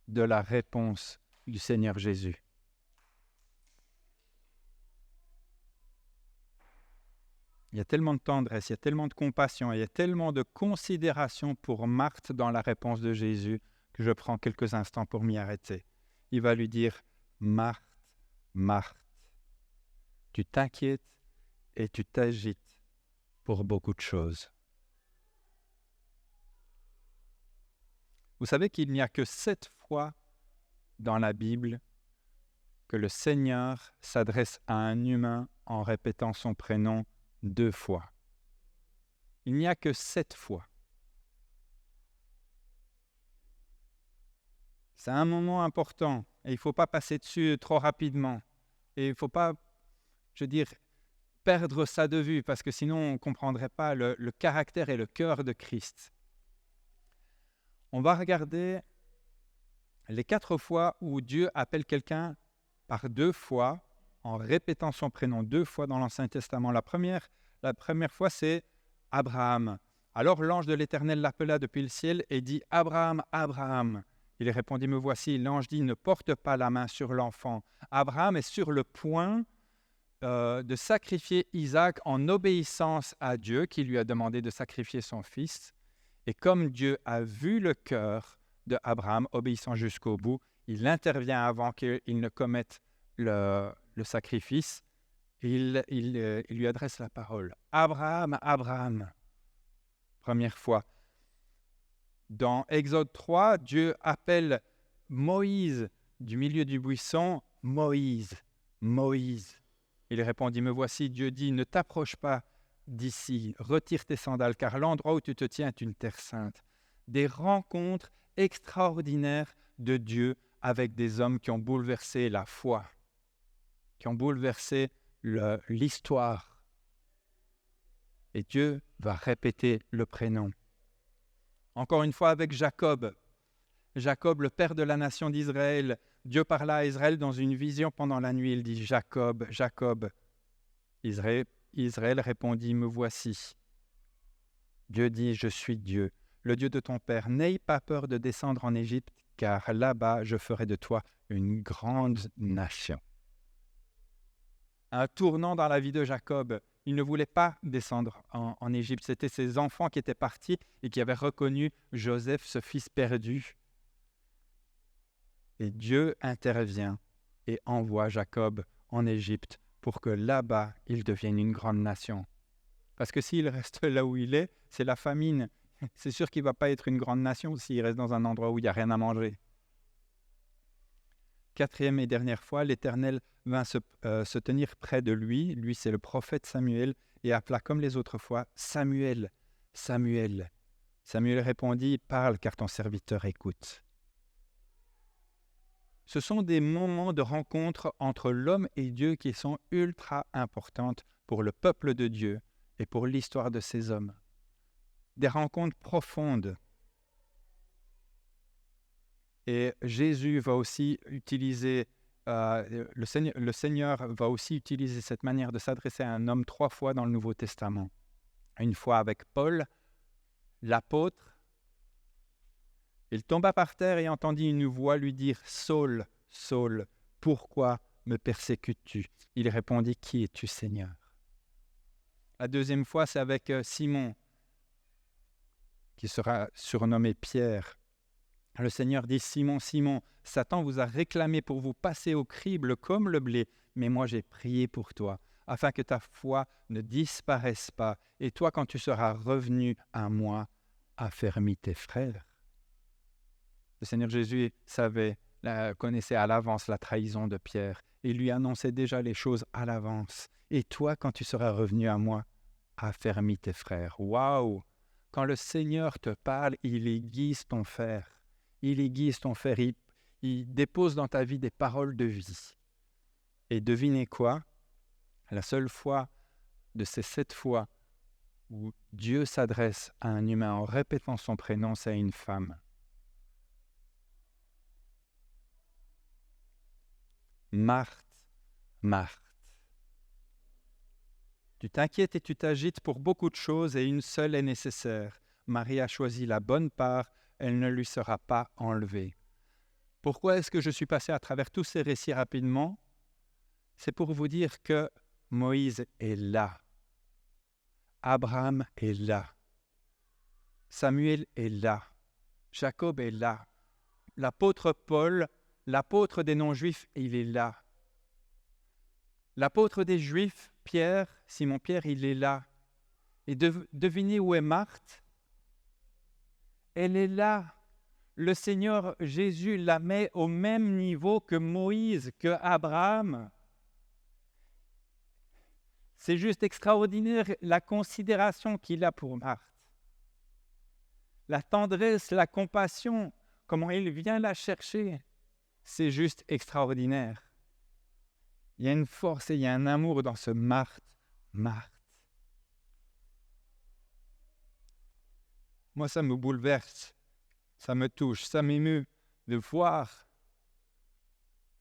de la réponse du Seigneur Jésus. Il y a tellement de tendresse, il y a tellement de compassion, il y a tellement de considération pour Marthe dans la réponse de Jésus que je prends quelques instants pour m'y arrêter. Il va lui dire « Marthe, Marthe, tu t'inquiètes et tu t'agites pour beaucoup de choses. » Vous savez qu'il n'y a que 7 fois dans la Bible que le Seigneur s'adresse à un humain en répétant son prénom 2 fois. Il n'y a que 7 fois. C'est un moment important et il ne faut pas passer dessus trop rapidement. Et il ne faut pas, perdre ça de vue parce que sinon on ne comprendrait pas le caractère et le cœur de Christ. On va regarder les 4 fois où Dieu appelle quelqu'un par 2 fois, en répétant son prénom 2 fois dans l'Ancien Testament. La première fois, c'est Abraham. Alors l'ange de l'Éternel l'appela depuis le ciel et dit « Abraham, Abraham !» Il répondit « Me voici ». L'ange dit « Ne porte pas la main sur l'enfant ». Abraham est sur le point de sacrifier Isaac en obéissance à Dieu qui lui a demandé de sacrifier son fils. Et comme Dieu a vu le cœur d'Abraham obéissant jusqu'au bout, il intervient avant qu'il ne commette le sacrifice. Il lui adresse la parole. « Abraham, Abraham !» Première fois. Dans Exode 3, Dieu appelle Moïse du milieu du buisson. « Moïse, Moïse !» Il répondit « Me voici ». Dieu dit « Ne t'approche pas d'ici, retire tes sandales, car l'endroit où tu te tiens est une terre sainte. » Des rencontres extraordinaires de Dieu avec des hommes qui ont bouleversé la foi, qui ont bouleversé l'histoire. Et Dieu va répéter le prénom. Encore une fois avec Jacob. Jacob, le père de la nation d'Israël. Dieu parla à Israël dans une vision pendant la nuit. Il dit « Jacob, Jacob ». Israël répondit « Me voici ». Dieu dit « Je suis Dieu, le Dieu de ton père. N'aie pas peur de descendre en Égypte, car là-bas je ferai de toi une grande nation. » Un tournant dans la vie de Jacob. Il ne voulait pas descendre en Égypte. C'était ses enfants qui étaient partis et qui avaient reconnu Joseph, ce fils perdu. Et Dieu intervient et envoie Jacob en Égypte pour que là-bas, il devienne une grande nation. Parce que s'il reste là où il est, c'est la famine. C'est sûr qu'il ne va pas être une grande nation s'il reste dans un endroit où il n'y a rien à manger. 4e et dernière fois, l'Éternel vint se tenir près de lui. Lui, c'est le prophète Samuel, et appela comme les autres fois « Samuel, Samuel ». Samuel répondit « Parle, car ton serviteur écoute ». Ce sont des moments de rencontre entre l'homme et Dieu qui sont ultra importantes pour le peuple de Dieu et pour l'histoire de ces hommes. Des rencontres profondes. Et Jésus va aussi utiliser, le Seigneur va aussi utiliser cette manière de s'adresser à un homme 3 fois dans le Nouveau Testament. Une fois avec Paul, l'apôtre. Il tomba par terre et entendit une voix lui dire « Saul, Saul, pourquoi me persécutes-tu » Il répondit « Qui es-tu, Seigneur ?» La 2e fois, c'est avec Simon, qui sera surnommé Pierre. Le Seigneur dit, Simon, Simon, Satan vous a réclamé pour vous passer au crible comme le blé, mais moi j'ai prié pour toi, afin que ta foi ne disparaisse pas, et toi, quand tu seras revenu à moi, affermis tes frères. Le Seigneur Jésus connaissait à l'avance la trahison de Pierre, et lui annonçait déjà les choses à l'avance. Et toi, quand tu seras revenu à moi, affermis tes frères. Waouh! Quand le Seigneur te parle, il aiguise ton fer. Il aiguise ton fer. Il dépose dans ta vie des paroles de vie. Et devinez quoi? La seule fois de ces 7 fois où Dieu s'adresse à un humain en répétant son prénom, c'est à une femme. Marthe, Marthe. Tu t'inquiètes et tu t'agites pour beaucoup de choses et une seule est nécessaire. Marie a choisi la bonne part, elle ne lui sera pas enlevée. Pourquoi est-ce que je suis passé à travers tous ces récits rapidement? C'est pour vous dire que Moïse est là. Abraham est là. Samuel est là. Jacob est là. L'apôtre Paul, l'apôtre des non-juifs, il est là. L'apôtre des Juifs, Pierre, Simon-Pierre, il est là. Et devinez où est Marthe? Elle est là. Le Seigneur Jésus la met au même niveau que Moïse, que Abraham. C'est juste extraordinaire la considération qu'il a pour Marthe. La tendresse, la compassion, comment il vient la chercher, c'est juste extraordinaire. Il y a une force et il y a un amour dans ce Marthe, Marthe. Moi, ça me bouleverse, ça me touche, ça m'émeut de voir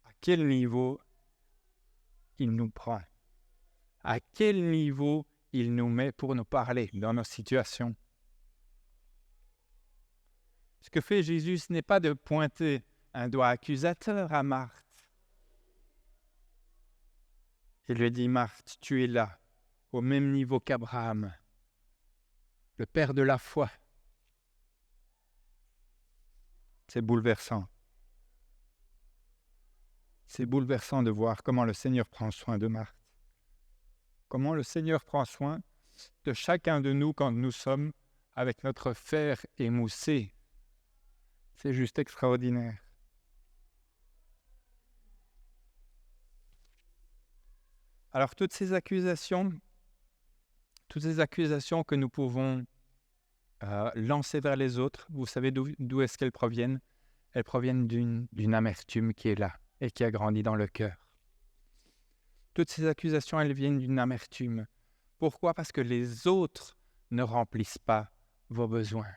à quel niveau il nous prend, à quel niveau il nous met pour nous parler dans nos situations. Ce que fait Jésus, ce n'est pas de pointer un doigt accusateur à Marthe. Il lui dit, Marthe, tu es là, au même niveau qu'Abraham, le père de la foi. C'est bouleversant. C'est bouleversant de voir comment le Seigneur prend soin de Marthe. Comment le Seigneur prend soin de chacun de nous quand nous sommes avec notre fer émoussé. C'est juste extraordinaire. Alors toutes ces accusations que nous pouvons lancer vers les autres, vous savez d'où est-ce qu'elles proviennent? Elles proviennent d'une amertume qui est là et qui a grandi dans le cœur. Toutes ces accusations, elles viennent d'une amertume. Pourquoi? Parce que les autres ne remplissent pas vos besoins.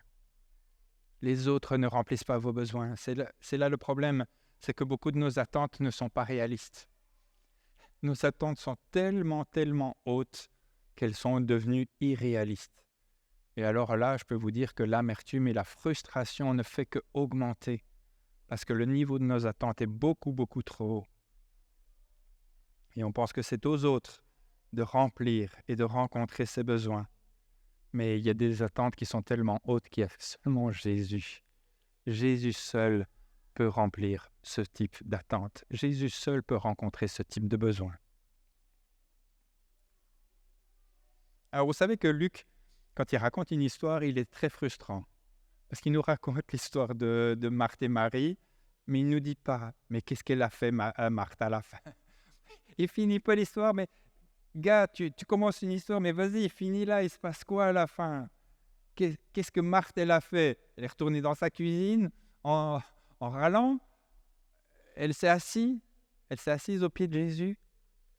Les autres ne remplissent pas vos besoins. C'est là le problème, c'est que beaucoup de nos attentes ne sont pas réalistes. Nos attentes sont tellement, tellement hautes qu'elles sont devenues irréalistes. Et alors là, je peux vous dire que l'amertume et la frustration ne fait qu'augmenter parce que le niveau de nos attentes est beaucoup, beaucoup trop haut. Et on pense que c'est aux autres de remplir et de rencontrer ses besoins. Mais il y a des attentes qui sont tellement hautes qu'il y a seulement Jésus. Jésus seul peut remplir ce type d'attente. Jésus seul peut rencontrer ce type de besoin. Alors vous savez que Luc, quand il raconte une histoire, il est très frustrant. Parce qu'il nous raconte l'histoire de Marthe et Marie, mais il ne nous dit pas, mais qu'est-ce qu'elle a fait Marthe à la fin? Il finit pas l'histoire, mais gars, tu commences une histoire, mais vas-y, finis-la, il se passe quoi à la fin? Qu'est-ce que Marthe, elle a fait? Elle est retournée dans sa cuisine en râlant. Elle s'est assise au pied de Jésus.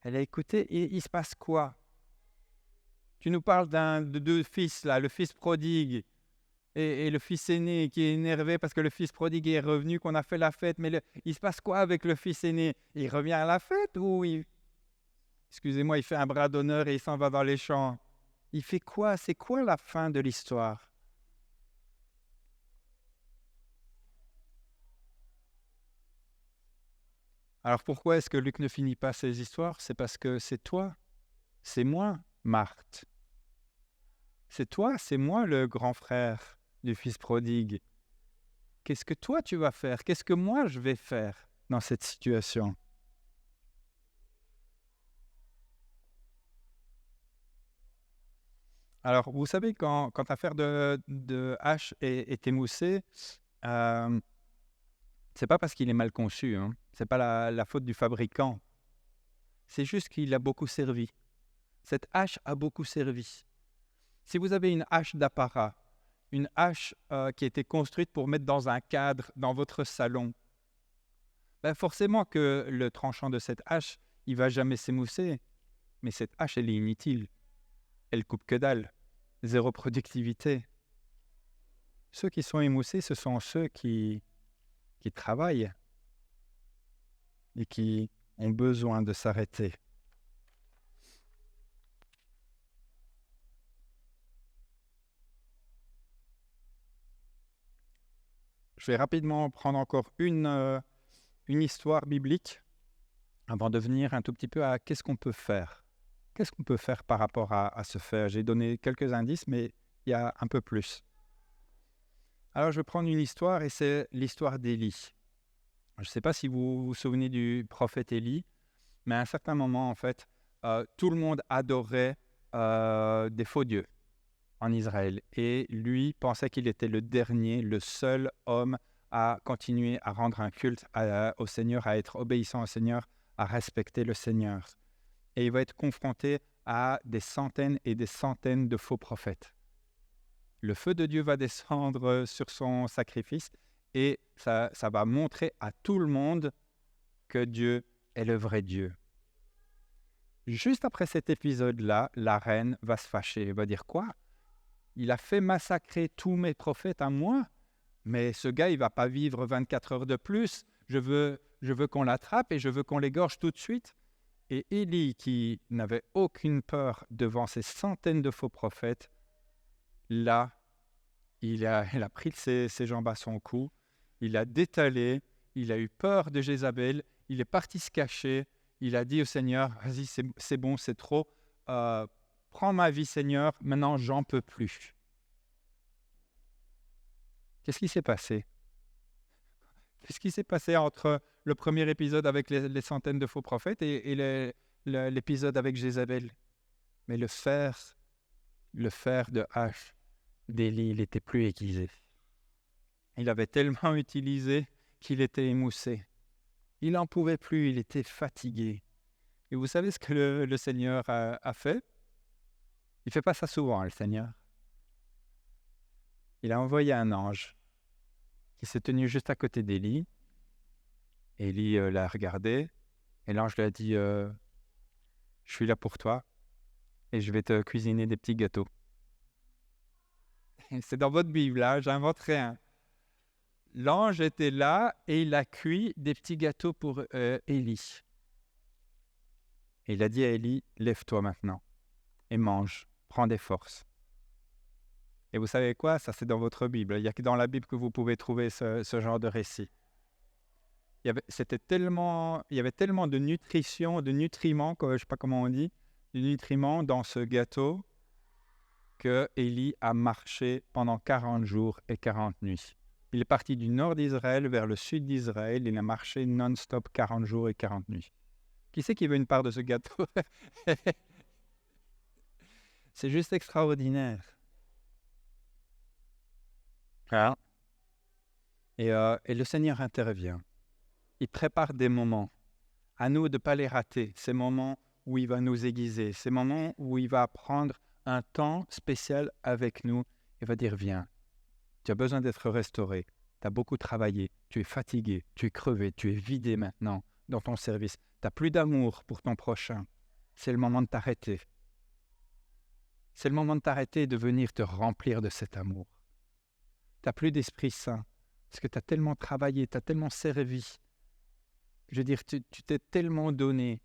Elle a écouté, et il se passe quoi? Tu nous parles de 2 fils, là, le fils prodigue et le fils aîné qui est énervé parce que le fils prodigue est revenu, qu'on a fait la fête. Mais il se passe quoi avec le fils aîné? Il revient à la fête ou excusez-moi, il fait un bras d'honneur et il s'en va dans les champs? Il fait quoi? C'est quoi la fin de l'histoire? Alors pourquoi est-ce que Luc ne finit pas ses histoires? C'est parce que c'est toi, c'est moi, Marthe. C'est toi, c'est moi le grand frère du fils prodigue. Qu'est-ce que toi tu vas faire? Qu'est-ce que moi je vais faire dans cette situation? Alors, vous savez, quand l'affaire de H est émoussée, euh, c'est pas parce qu'il est mal conçu, hein. C'est pas la faute du fabricant. C'est juste qu'il a beaucoup servi. Cette hache a beaucoup servi. Si vous avez une hache d'apparat, une hache qui a été construite pour mettre dans un cadre dans votre salon, ben forcément que le tranchant de cette hache, il va jamais s'émousser. Mais cette hache, elle est inutile. Elle coupe que dalle. Zéro productivité. Ceux qui sont émoussés, ce sont ceux qui travaillent et qui ont besoin de s'arrêter. Je vais rapidement prendre encore une histoire biblique avant de venir un tout petit peu à qu'est-ce qu'on peut faire. Qu'est-ce qu'on peut faire par rapport à ce faire? J'ai donné quelques indices, mais il y a un peu plus. Alors, je vais prendre une histoire et c'est l'histoire d'Élie. Je ne sais pas si vous vous souvenez du prophète Élie, mais à un certain moment, en fait, tout le monde adorait des faux dieux en Israël. Et lui pensait qu'il était le dernier, le seul homme à continuer à rendre un culte au Seigneur, à être obéissant au Seigneur, à respecter le Seigneur. Et il va être confronté à des centaines et des centaines de faux prophètes. Le feu de Dieu va descendre sur son sacrifice et ça va montrer à tout le monde que Dieu est le vrai Dieu. Juste après cet épisode-là, la reine va se fâcher. Elle va dire quoi? Il a fait massacrer tous mes prophètes à moi, mais ce gars, il ne va pas vivre 24 heures de plus. Je veux qu'on l'attrape et je veux qu'on l'égorge tout de suite. Et Élie, qui n'avait aucune peur devant ces centaines de faux prophètes, là, il a pris ses jambes à son cou, il a détalé, il a eu peur de Jézabel, il est parti se cacher, il a dit au Seigneur, vas-y, c'est bon, c'est trop, prends ma vie Seigneur, maintenant j'en peux plus. Qu'est-ce qui s'est passé? Qu'est-ce qui s'est passé entre le premier épisode avec les centaines de faux prophètes et l'épisode avec Jézabel? Mais le fer de hache d'Élie, il n'était plus aiguisé. Il avait tellement utilisé qu'il était émoussé. Il n'en pouvait plus, il était fatigué. Et vous savez ce que le Seigneur a fait? Il ne fait pas ça souvent, le Seigneur. Il a envoyé un ange qui s'est tenu juste à côté d'Élie. Élie l'a regardé et l'ange lui a dit je suis là pour toi et je vais te cuisiner des petits gâteaux. C'est dans votre Bible, là, j'invente rien. L'ange était là et il a cuit des petits gâteaux pour Élie. Et il a dit à Élie, lève-toi maintenant et mange, prends des forces. Et vous savez quoi? Ça, c'est dans votre Bible. Il n'y a que dans la Bible que vous pouvez trouver ce genre de récit. Il y avait tellement de nutrition, de nutriments, je ne sais pas comment on dit, de nutriments dans ce gâteau que Élie a marché pendant 40 jours et 40 nuits. Il est parti du nord d'Israël vers le sud d'Israël. Il a marché non-stop 40 jours et 40 nuits. Qui c'est qui veut une part de ce gâteau? C'est juste extraordinaire. Ah. Et le Seigneur intervient. Il prépare des moments. À nous de ne pas les rater. Ces moments où il va nous aiguiser. Ces moments où il va prendre un temps spécial avec nous. Il va dire, viens, tu as besoin d'être restauré. Tu as beaucoup travaillé. Tu es fatigué. Tu es crevé. Tu es vidé maintenant dans ton service. Tu n'as plus d'amour pour ton prochain. C'est le moment de t'arrêter. C'est le moment de t'arrêter et de venir te remplir de cet amour. Tu n'as plus d'Esprit Saint. Parce que tu as tellement travaillé, tu as tellement servi. Je veux dire, tu t'es tellement donné.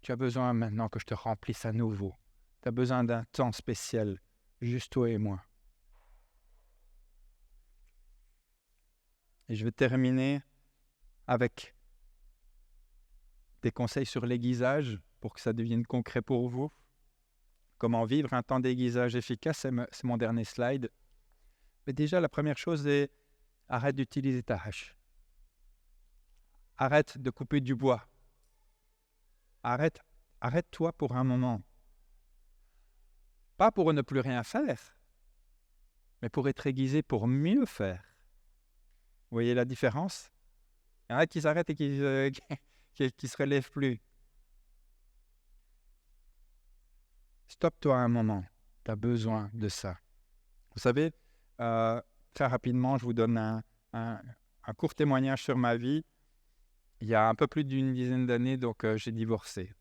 Tu as besoin maintenant que je te remplisse à nouveau. Tu as besoin d'un temps spécial, juste toi et moi. Et je vais terminer avec des conseils sur l'aiguisage pour que ça devienne concret pour vous. Comment vivre un temps d'aiguisage efficace, c'est mon dernier slide. Mais déjà, la première chose est arrête d'utiliser ta hache. Arrête de couper du bois. Arrête-toi pour un moment. Pas pour ne plus rien faire, mais pour être aiguisé pour mieux faire. Vous voyez la différence? Il y en a qui s'arrêtent et qui se relèvent plus. Stoppe-toi un moment. Tu as besoin de ça. Vous savez, très rapidement, je vous donne un court témoignage sur ma vie. Il y a un peu plus d'une dizaine d'années, donc j'ai divorcé.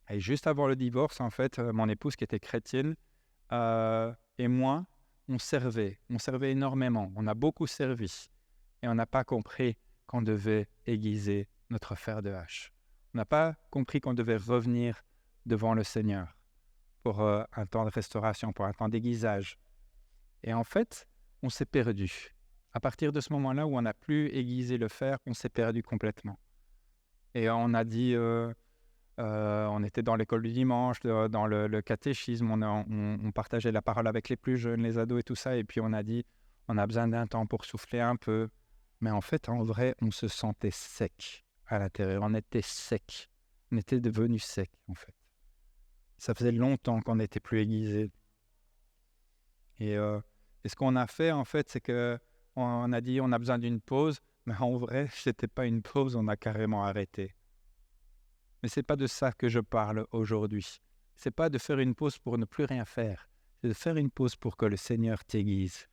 Et juste avant le divorce, en fait, mon épouse qui était chrétienne et moi, on servait énormément. On a beaucoup servi. Et on n'a pas compris qu'on devait aiguiser notre fer de hache. On n'a pas compris qu'on devait revenir devant le Seigneur pour un temps de restauration, pour un temps d'aiguisage. Et en fait, on s'est perdu. À partir de ce moment-là où on n'a plus aiguisé le fer, on s'est perdu complètement. Et on a dit, on était dans l'école du dimanche, dans le catéchisme, on partageait la parole avec les plus jeunes, les ados et tout ça. Et puis on a dit, on a besoin d'un temps pour souffler un peu. Mais en fait, en vrai, on se sentait sec à l'intérieur. On était sec. On était devenu sec, en fait. Ça faisait longtemps qu'on n'était plus aiguisé. Et ce qu'on a fait, en fait, c'est qu'on a dit on a besoin d'une pause. Mais en vrai, ce n'était pas une pause, on a carrément arrêté. Mais ce n'est pas de ça que je parle aujourd'hui. Ce n'est pas de faire une pause pour ne plus rien faire. C'est de faire une pause pour que le Seigneur t'aiguise.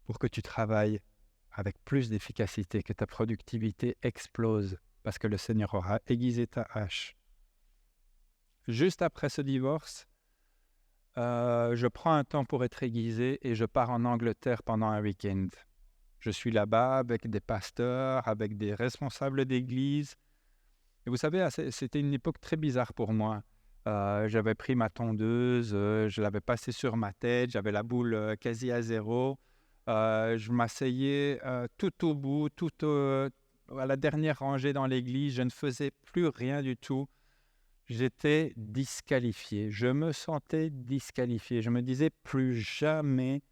Pour que tu travailles avec plus d'efficacité, que ta productivité explose, parce que le Seigneur aura aiguisé ta hache. Juste après ce divorce, je prends un temps pour être aiguisé et je pars en Angleterre pendant un week-end. Je suis là-bas avec des pasteurs, avec des responsables d'église. Et vous savez, c'était une époque très bizarre pour moi. J'avais pris ma tondeuse, je l'avais passée sur ma tête, j'avais la boule quasi à zéro. Je m'asseyais tout au bout, à la dernière rangée dans l'église. Je ne faisais plus rien du tout. J'étais disqualifié. Je me sentais disqualifié. Je me disais plus jamais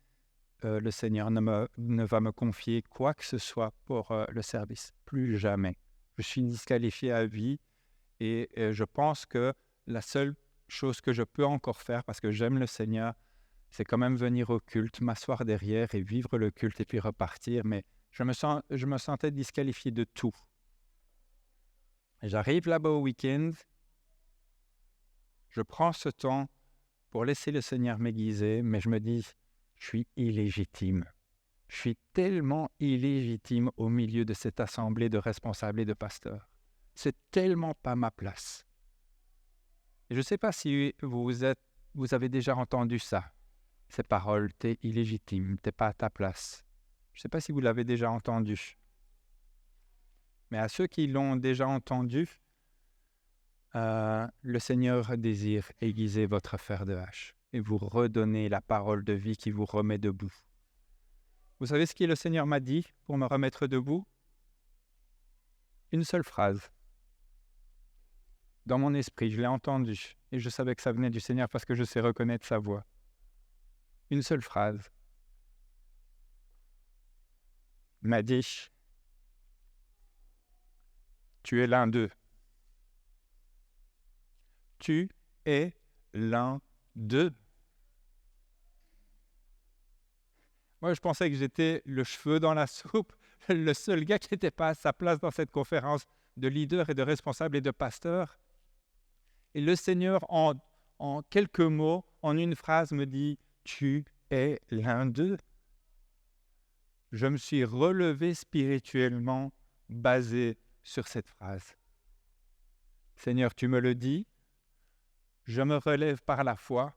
le Seigneur ne va me confier quoi que ce soit pour le service. Plus jamais. Je suis disqualifié à vie et je pense que la seule chose que je peux encore faire, parce que j'aime le Seigneur, c'est quand même venir au culte, m'asseoir derrière et vivre le culte et puis repartir. Mais je me sentais disqualifié de tout. Et j'arrive là-bas au week-end. Je prends ce temps pour laisser le Seigneur m'aiguiser, mais je me dis, je suis illégitime. Je suis tellement illégitime au milieu de cette assemblée de responsables et de pasteurs. C'est tellement pas ma place. Et je ne sais pas si vous avez déjà entendu ça. Ces paroles, t'es illégitime, t'es pas à ta place. Je ne sais pas si vous l'avez déjà entendu. Mais à ceux qui l'ont déjà entendu, le Seigneur désire aiguiser votre fer de hache et vous redonner la parole de vie qui vous remet debout. Vous savez ce que le Seigneur m'a dit pour me remettre debout? Une seule phrase. Dans mon esprit, je l'ai entendu et je savais que ça venait du Seigneur parce que je sais reconnaître sa voix. Une seule phrase. Il m'a dit, tu es l'un d'eux. Tu es l'un d'eux. Moi, je pensais que j'étais le cheveu dans la soupe, le seul gars qui n'était pas à sa place dans cette conférence de leaders et de responsables et de pasteurs. Et le Seigneur, en quelques mots, en une phrase, me dit, tu es l'un d'eux. Je me suis relevé spirituellement basé sur cette phrase. Seigneur, tu me le dis, je me relève par la foi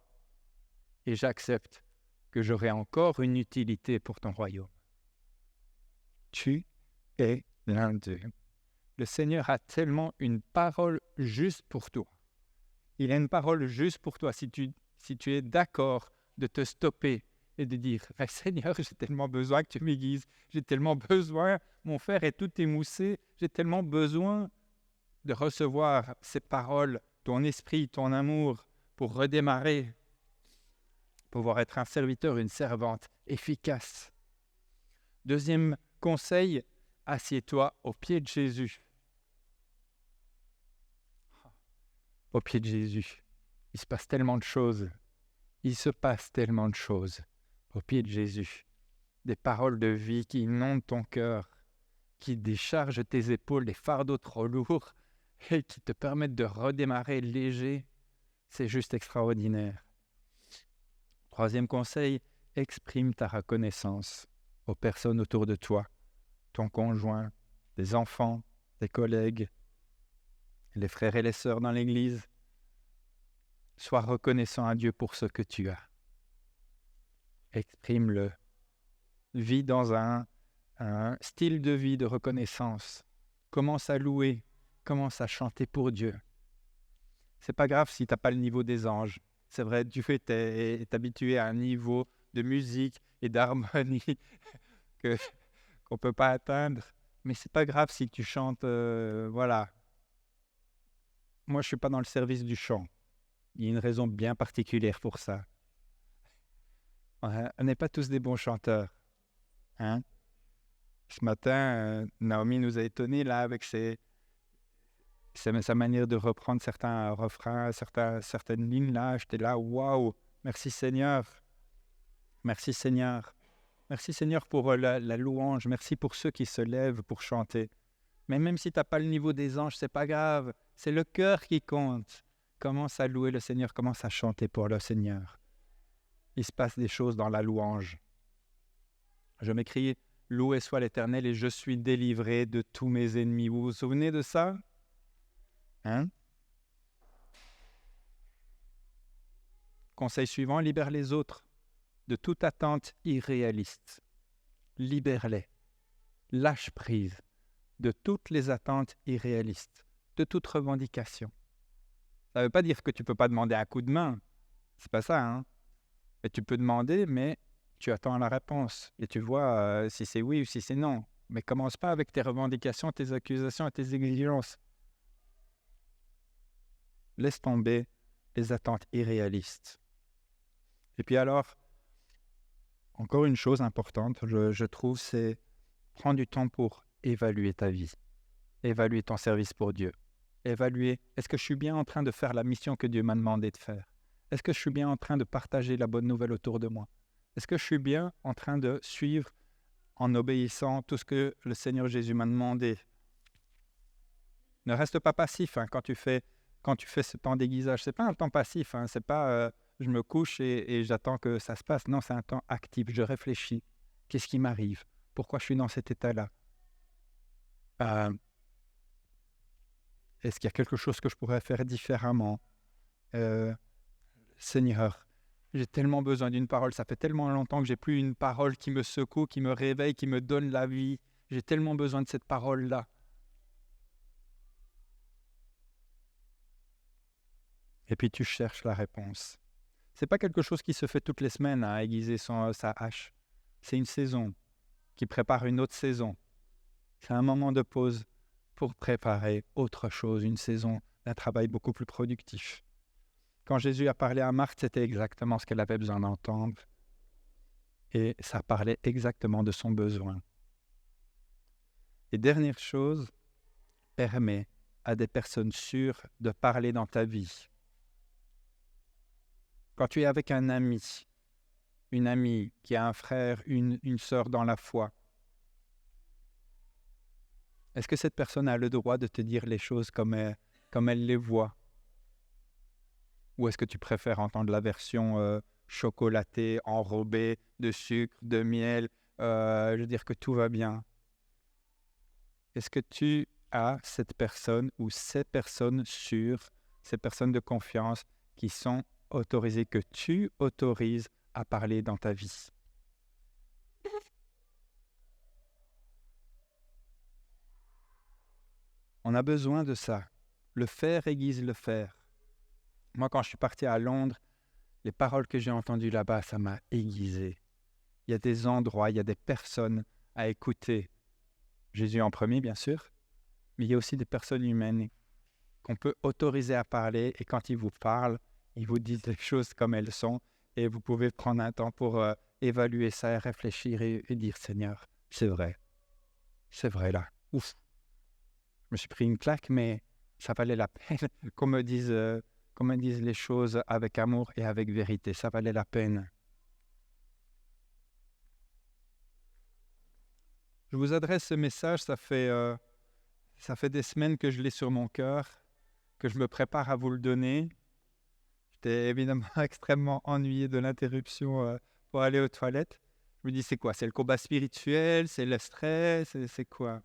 et j'accepte que j'aurai encore une utilité pour ton royaume. Tu es l'un d'eux. Le Seigneur a tellement une parole juste pour toi. Il a une parole juste pour toi. Si tu es d'accord de te stopper et de dire « Seigneur, j'ai tellement besoin que tu m'aiguises. J'ai tellement besoin, mon fer est tout émoussé. J'ai tellement besoin de recevoir ces paroles, ton esprit, ton amour pour redémarrer. » pouvoir être un serviteur, une servante efficace. Deuxième conseil, assieds-toi au pied de Jésus. Au pied de Jésus, il se passe tellement de choses. Il se passe tellement de choses au pied de Jésus. Des paroles de vie qui inondent ton cœur, qui déchargent tes épaules des fardeaux trop lourds et qui te permettent de redémarrer léger. C'est juste extraordinaire. Troisième conseil, exprime ta reconnaissance aux personnes autour de toi, ton conjoint, tes enfants, tes collègues, les frères et les sœurs dans l'église. Sois reconnaissant à Dieu pour ce que tu as. Exprime-le. Vis dans un style de vie de reconnaissance. Commence à louer, commence à chanter pour Dieu. C'est pas grave si tu n'as pas le niveau des anges. C'est vrai, Dieu est habitué à un niveau de musique et d'harmonie qu'on ne peut pas atteindre. Mais c'est pas grave si tu chantes, voilà. Moi, je suis pas dans le service du chant. Il y a une raison bien particulière pour ça. On n'est pas tous des bons chanteurs. Hein? Ce matin, Naomi nous a étonnés là avec sa manière de reprendre certains refrains, certaines lignes là. J'étais là, waouh, merci Seigneur. Merci Seigneur. Merci Seigneur pour la louange. Merci pour ceux qui se lèvent pour chanter. Mais même si tu n'as pas le niveau des anges, c'est pas grave. C'est le cœur qui compte. Commence à louer le Seigneur, commence à chanter pour le Seigneur. Il se passe des choses dans la louange. Je m'écris « Loué soit l'Éternel et je suis délivré de tous mes ennemis ». Vous vous souvenez de ça? Hein? Conseil suivant, libère les autres de toute attente irréaliste. Libère-les. Lâche prise de toutes les attentes irréalistes, de toute revendication. Ça ne veut pas dire que tu ne peux pas demander un coup de main. C'est pas ça, hein? Et tu peux demander, mais tu attends la réponse. Et tu vois si c'est oui ou si c'est non. Mais commence pas avec tes revendications, tes accusations et tes exigences. Laisse tomber les attentes irréalistes. Et puis alors, encore une chose importante, je trouve, c'est prendre du temps pour évaluer ta vie. Évaluer ton service pour Dieu. Évaluer, est-ce que je suis bien en train de faire la mission que Dieu m'a demandé de faire? Est-ce que je suis bien en train de partager la bonne nouvelle autour de moi? Est-ce que je suis bien en train de suivre en obéissant tout ce que le Seigneur Jésus m'a demandé? Ne reste pas passif quand tu fais ce temps d'aiguisage. Ce n'est pas un temps passif, ce n'est pas je me couche et j'attends que ça se passe. Non, c'est un temps actif. Je réfléchis. Qu'est-ce qui m'arrive? Pourquoi je suis dans cet état-là? Est-ce qu'il y a quelque chose que je pourrais faire différemment? Seigneur, j'ai tellement besoin d'une parole. Ça fait tellement longtemps que j'ai plus une parole qui me secoue, qui me réveille, qui me donne la vie. J'ai tellement besoin de cette parole-là. Et puis tu cherches la réponse. C'est pas quelque chose qui se fait toutes les semaines à aiguiser sa hache. C'est une saison qui prépare une autre saison. C'est un moment de pause pour préparer autre chose, une saison d'un travail beaucoup plus productif. Quand Jésus a parlé à Marthe, c'était exactement ce qu'elle avait besoin d'entendre. Et ça parlait exactement de son besoin. Et dernière chose, permets à des personnes sûres de parler dans ta vie. Quand tu es avec un ami, une amie qui a un frère, une sœur dans la foi, est-ce que cette personne a le droit de te dire les choses comme elle les voit? Ou est-ce que tu préfères entendre la version chocolatée, enrobée de sucre, de miel, je veux dire que tout va bien? Est-ce que tu as cette personne ou ces personnes sûres, ces personnes de confiance qui sont autorisées, que tu autorises à parler dans ta vie? On a besoin de ça. Le faire aiguise le faire. Moi, quand je suis parti à Londres, les paroles que j'ai entendues là-bas, ça m'a aiguisé. Il y a des endroits, il y a des personnes à écouter. Jésus en premier, bien sûr, mais il y a aussi des personnes humaines qu'on peut autoriser à parler et quand ils vous parlent, ils vous disent les choses comme elles sont Et vous pouvez prendre un temps pour évaluer ça et réfléchir et dire, Seigneur, c'est vrai là. Ouf, je me suis pris une claque, mais ça valait la peine qu'on me dise les choses avec amour et avec vérité. Ça valait la peine. Je vous adresse ce message, ça fait des semaines que je l'ai sur mon cœur, que je me prépare à vous le donner. J'étais évidemment extrêmement ennuyé de l'interruption pour aller aux toilettes. Je me dis, c'est quoi? C'est le combat spirituel? C'est le stress? C'est quoi?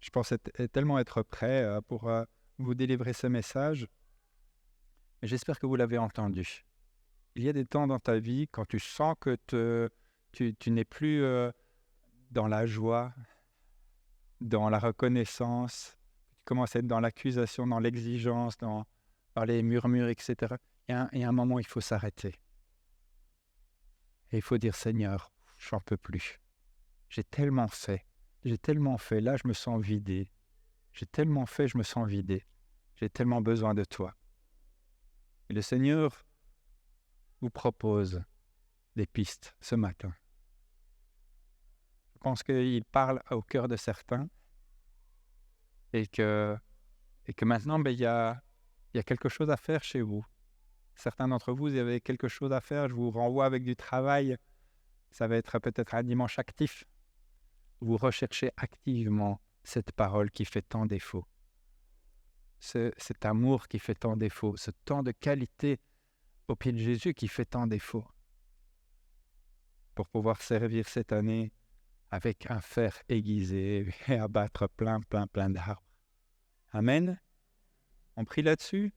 Je pensais tellement être prêt pour vous délivrer ce message, mais j'espère que vous l'avez entendu. Il y a des temps dans ta vie quand tu sens que tu n'es plus dans la joie, dans la reconnaissance, tu commences à être dans l'accusation, dans l'exigence, dans les murmures, etc. Il y a un moment où il faut s'arrêter. Et il faut dire, Seigneur, j'en peux plus. J'ai tellement fait. Là je me sens vidé. J'ai tellement fait, je me sens vidé. J'ai tellement besoin de toi. Et le Seigneur vous propose des pistes ce matin. Je pense qu'il parle au cœur de certains et que maintenant, il y a quelque chose à faire chez vous. Certains d'entre vous, vous avez quelque chose à faire. Je vous renvoie avec du travail. Ça va être peut-être un dimanche actif. Vous recherchez activement cette parole qui fait tant défaut. Cet amour qui fait tant défaut. Ce temps de qualité au pied de Jésus qui fait tant défaut. Pour pouvoir servir cette année avec un fer aiguisé et abattre plein d'arbres. Amen. On prie là-dessus.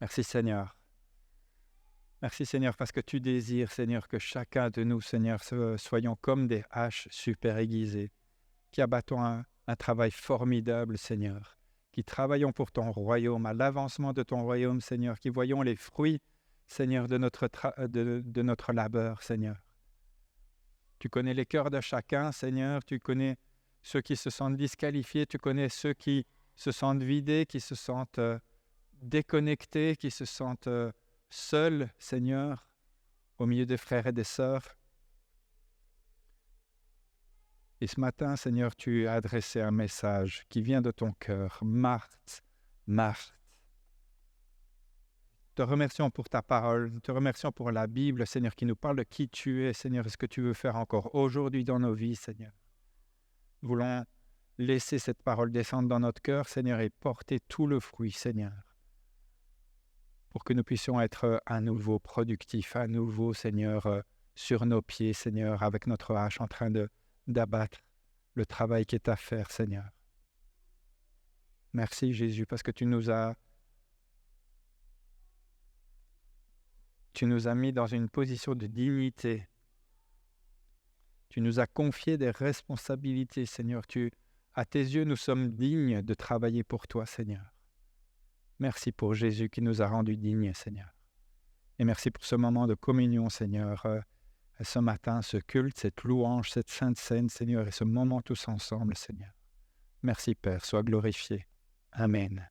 Merci Seigneur. Merci Seigneur parce que tu désires Seigneur que chacun de nous Seigneur soyons comme des haches super aiguisées qui abattons un travail formidable Seigneur, qui travaillons pour ton royaume, à l'avancement de ton royaume Seigneur, qui voyons les fruits Seigneur de notre labeur Seigneur. Tu connais les cœurs de chacun Seigneur, tu connais ceux qui se sentent disqualifiés, tu connais ceux qui se sentent vidés, qui se sentent déconnectés, qui se sentent seuls, Seigneur, au milieu des frères et des sœurs. Et ce matin, Seigneur, tu as adressé un message qui vient de ton cœur. Marthe, Marthe. Te remercions pour ta parole, te remercions pour la Bible, Seigneur, qui nous parle de qui tu es, Seigneur, et ce que tu veux faire encore aujourd'hui dans nos vies, Seigneur. Nous voulons laisser cette parole descendre dans notre cœur, Seigneur, et porter tout le fruit, Seigneur, pour que nous puissions être à nouveau productifs, à nouveau, Seigneur, sur nos pieds, Seigneur, avec notre hache en train d'abattre le travail qui est à faire, Seigneur. Merci, Jésus, parce que tu nous as mis dans une position de dignité. Tu nous as confié des responsabilités, Seigneur. À tes yeux, nous sommes dignes de travailler pour toi, Seigneur. Merci pour Jésus qui nous a rendus dignes, Seigneur. Et merci pour ce moment de communion, Seigneur. Ce matin, ce culte, cette louange, cette sainte scène, Seigneur, et ce moment tous ensemble, Seigneur. Merci, Père. Sois glorifié. Amen.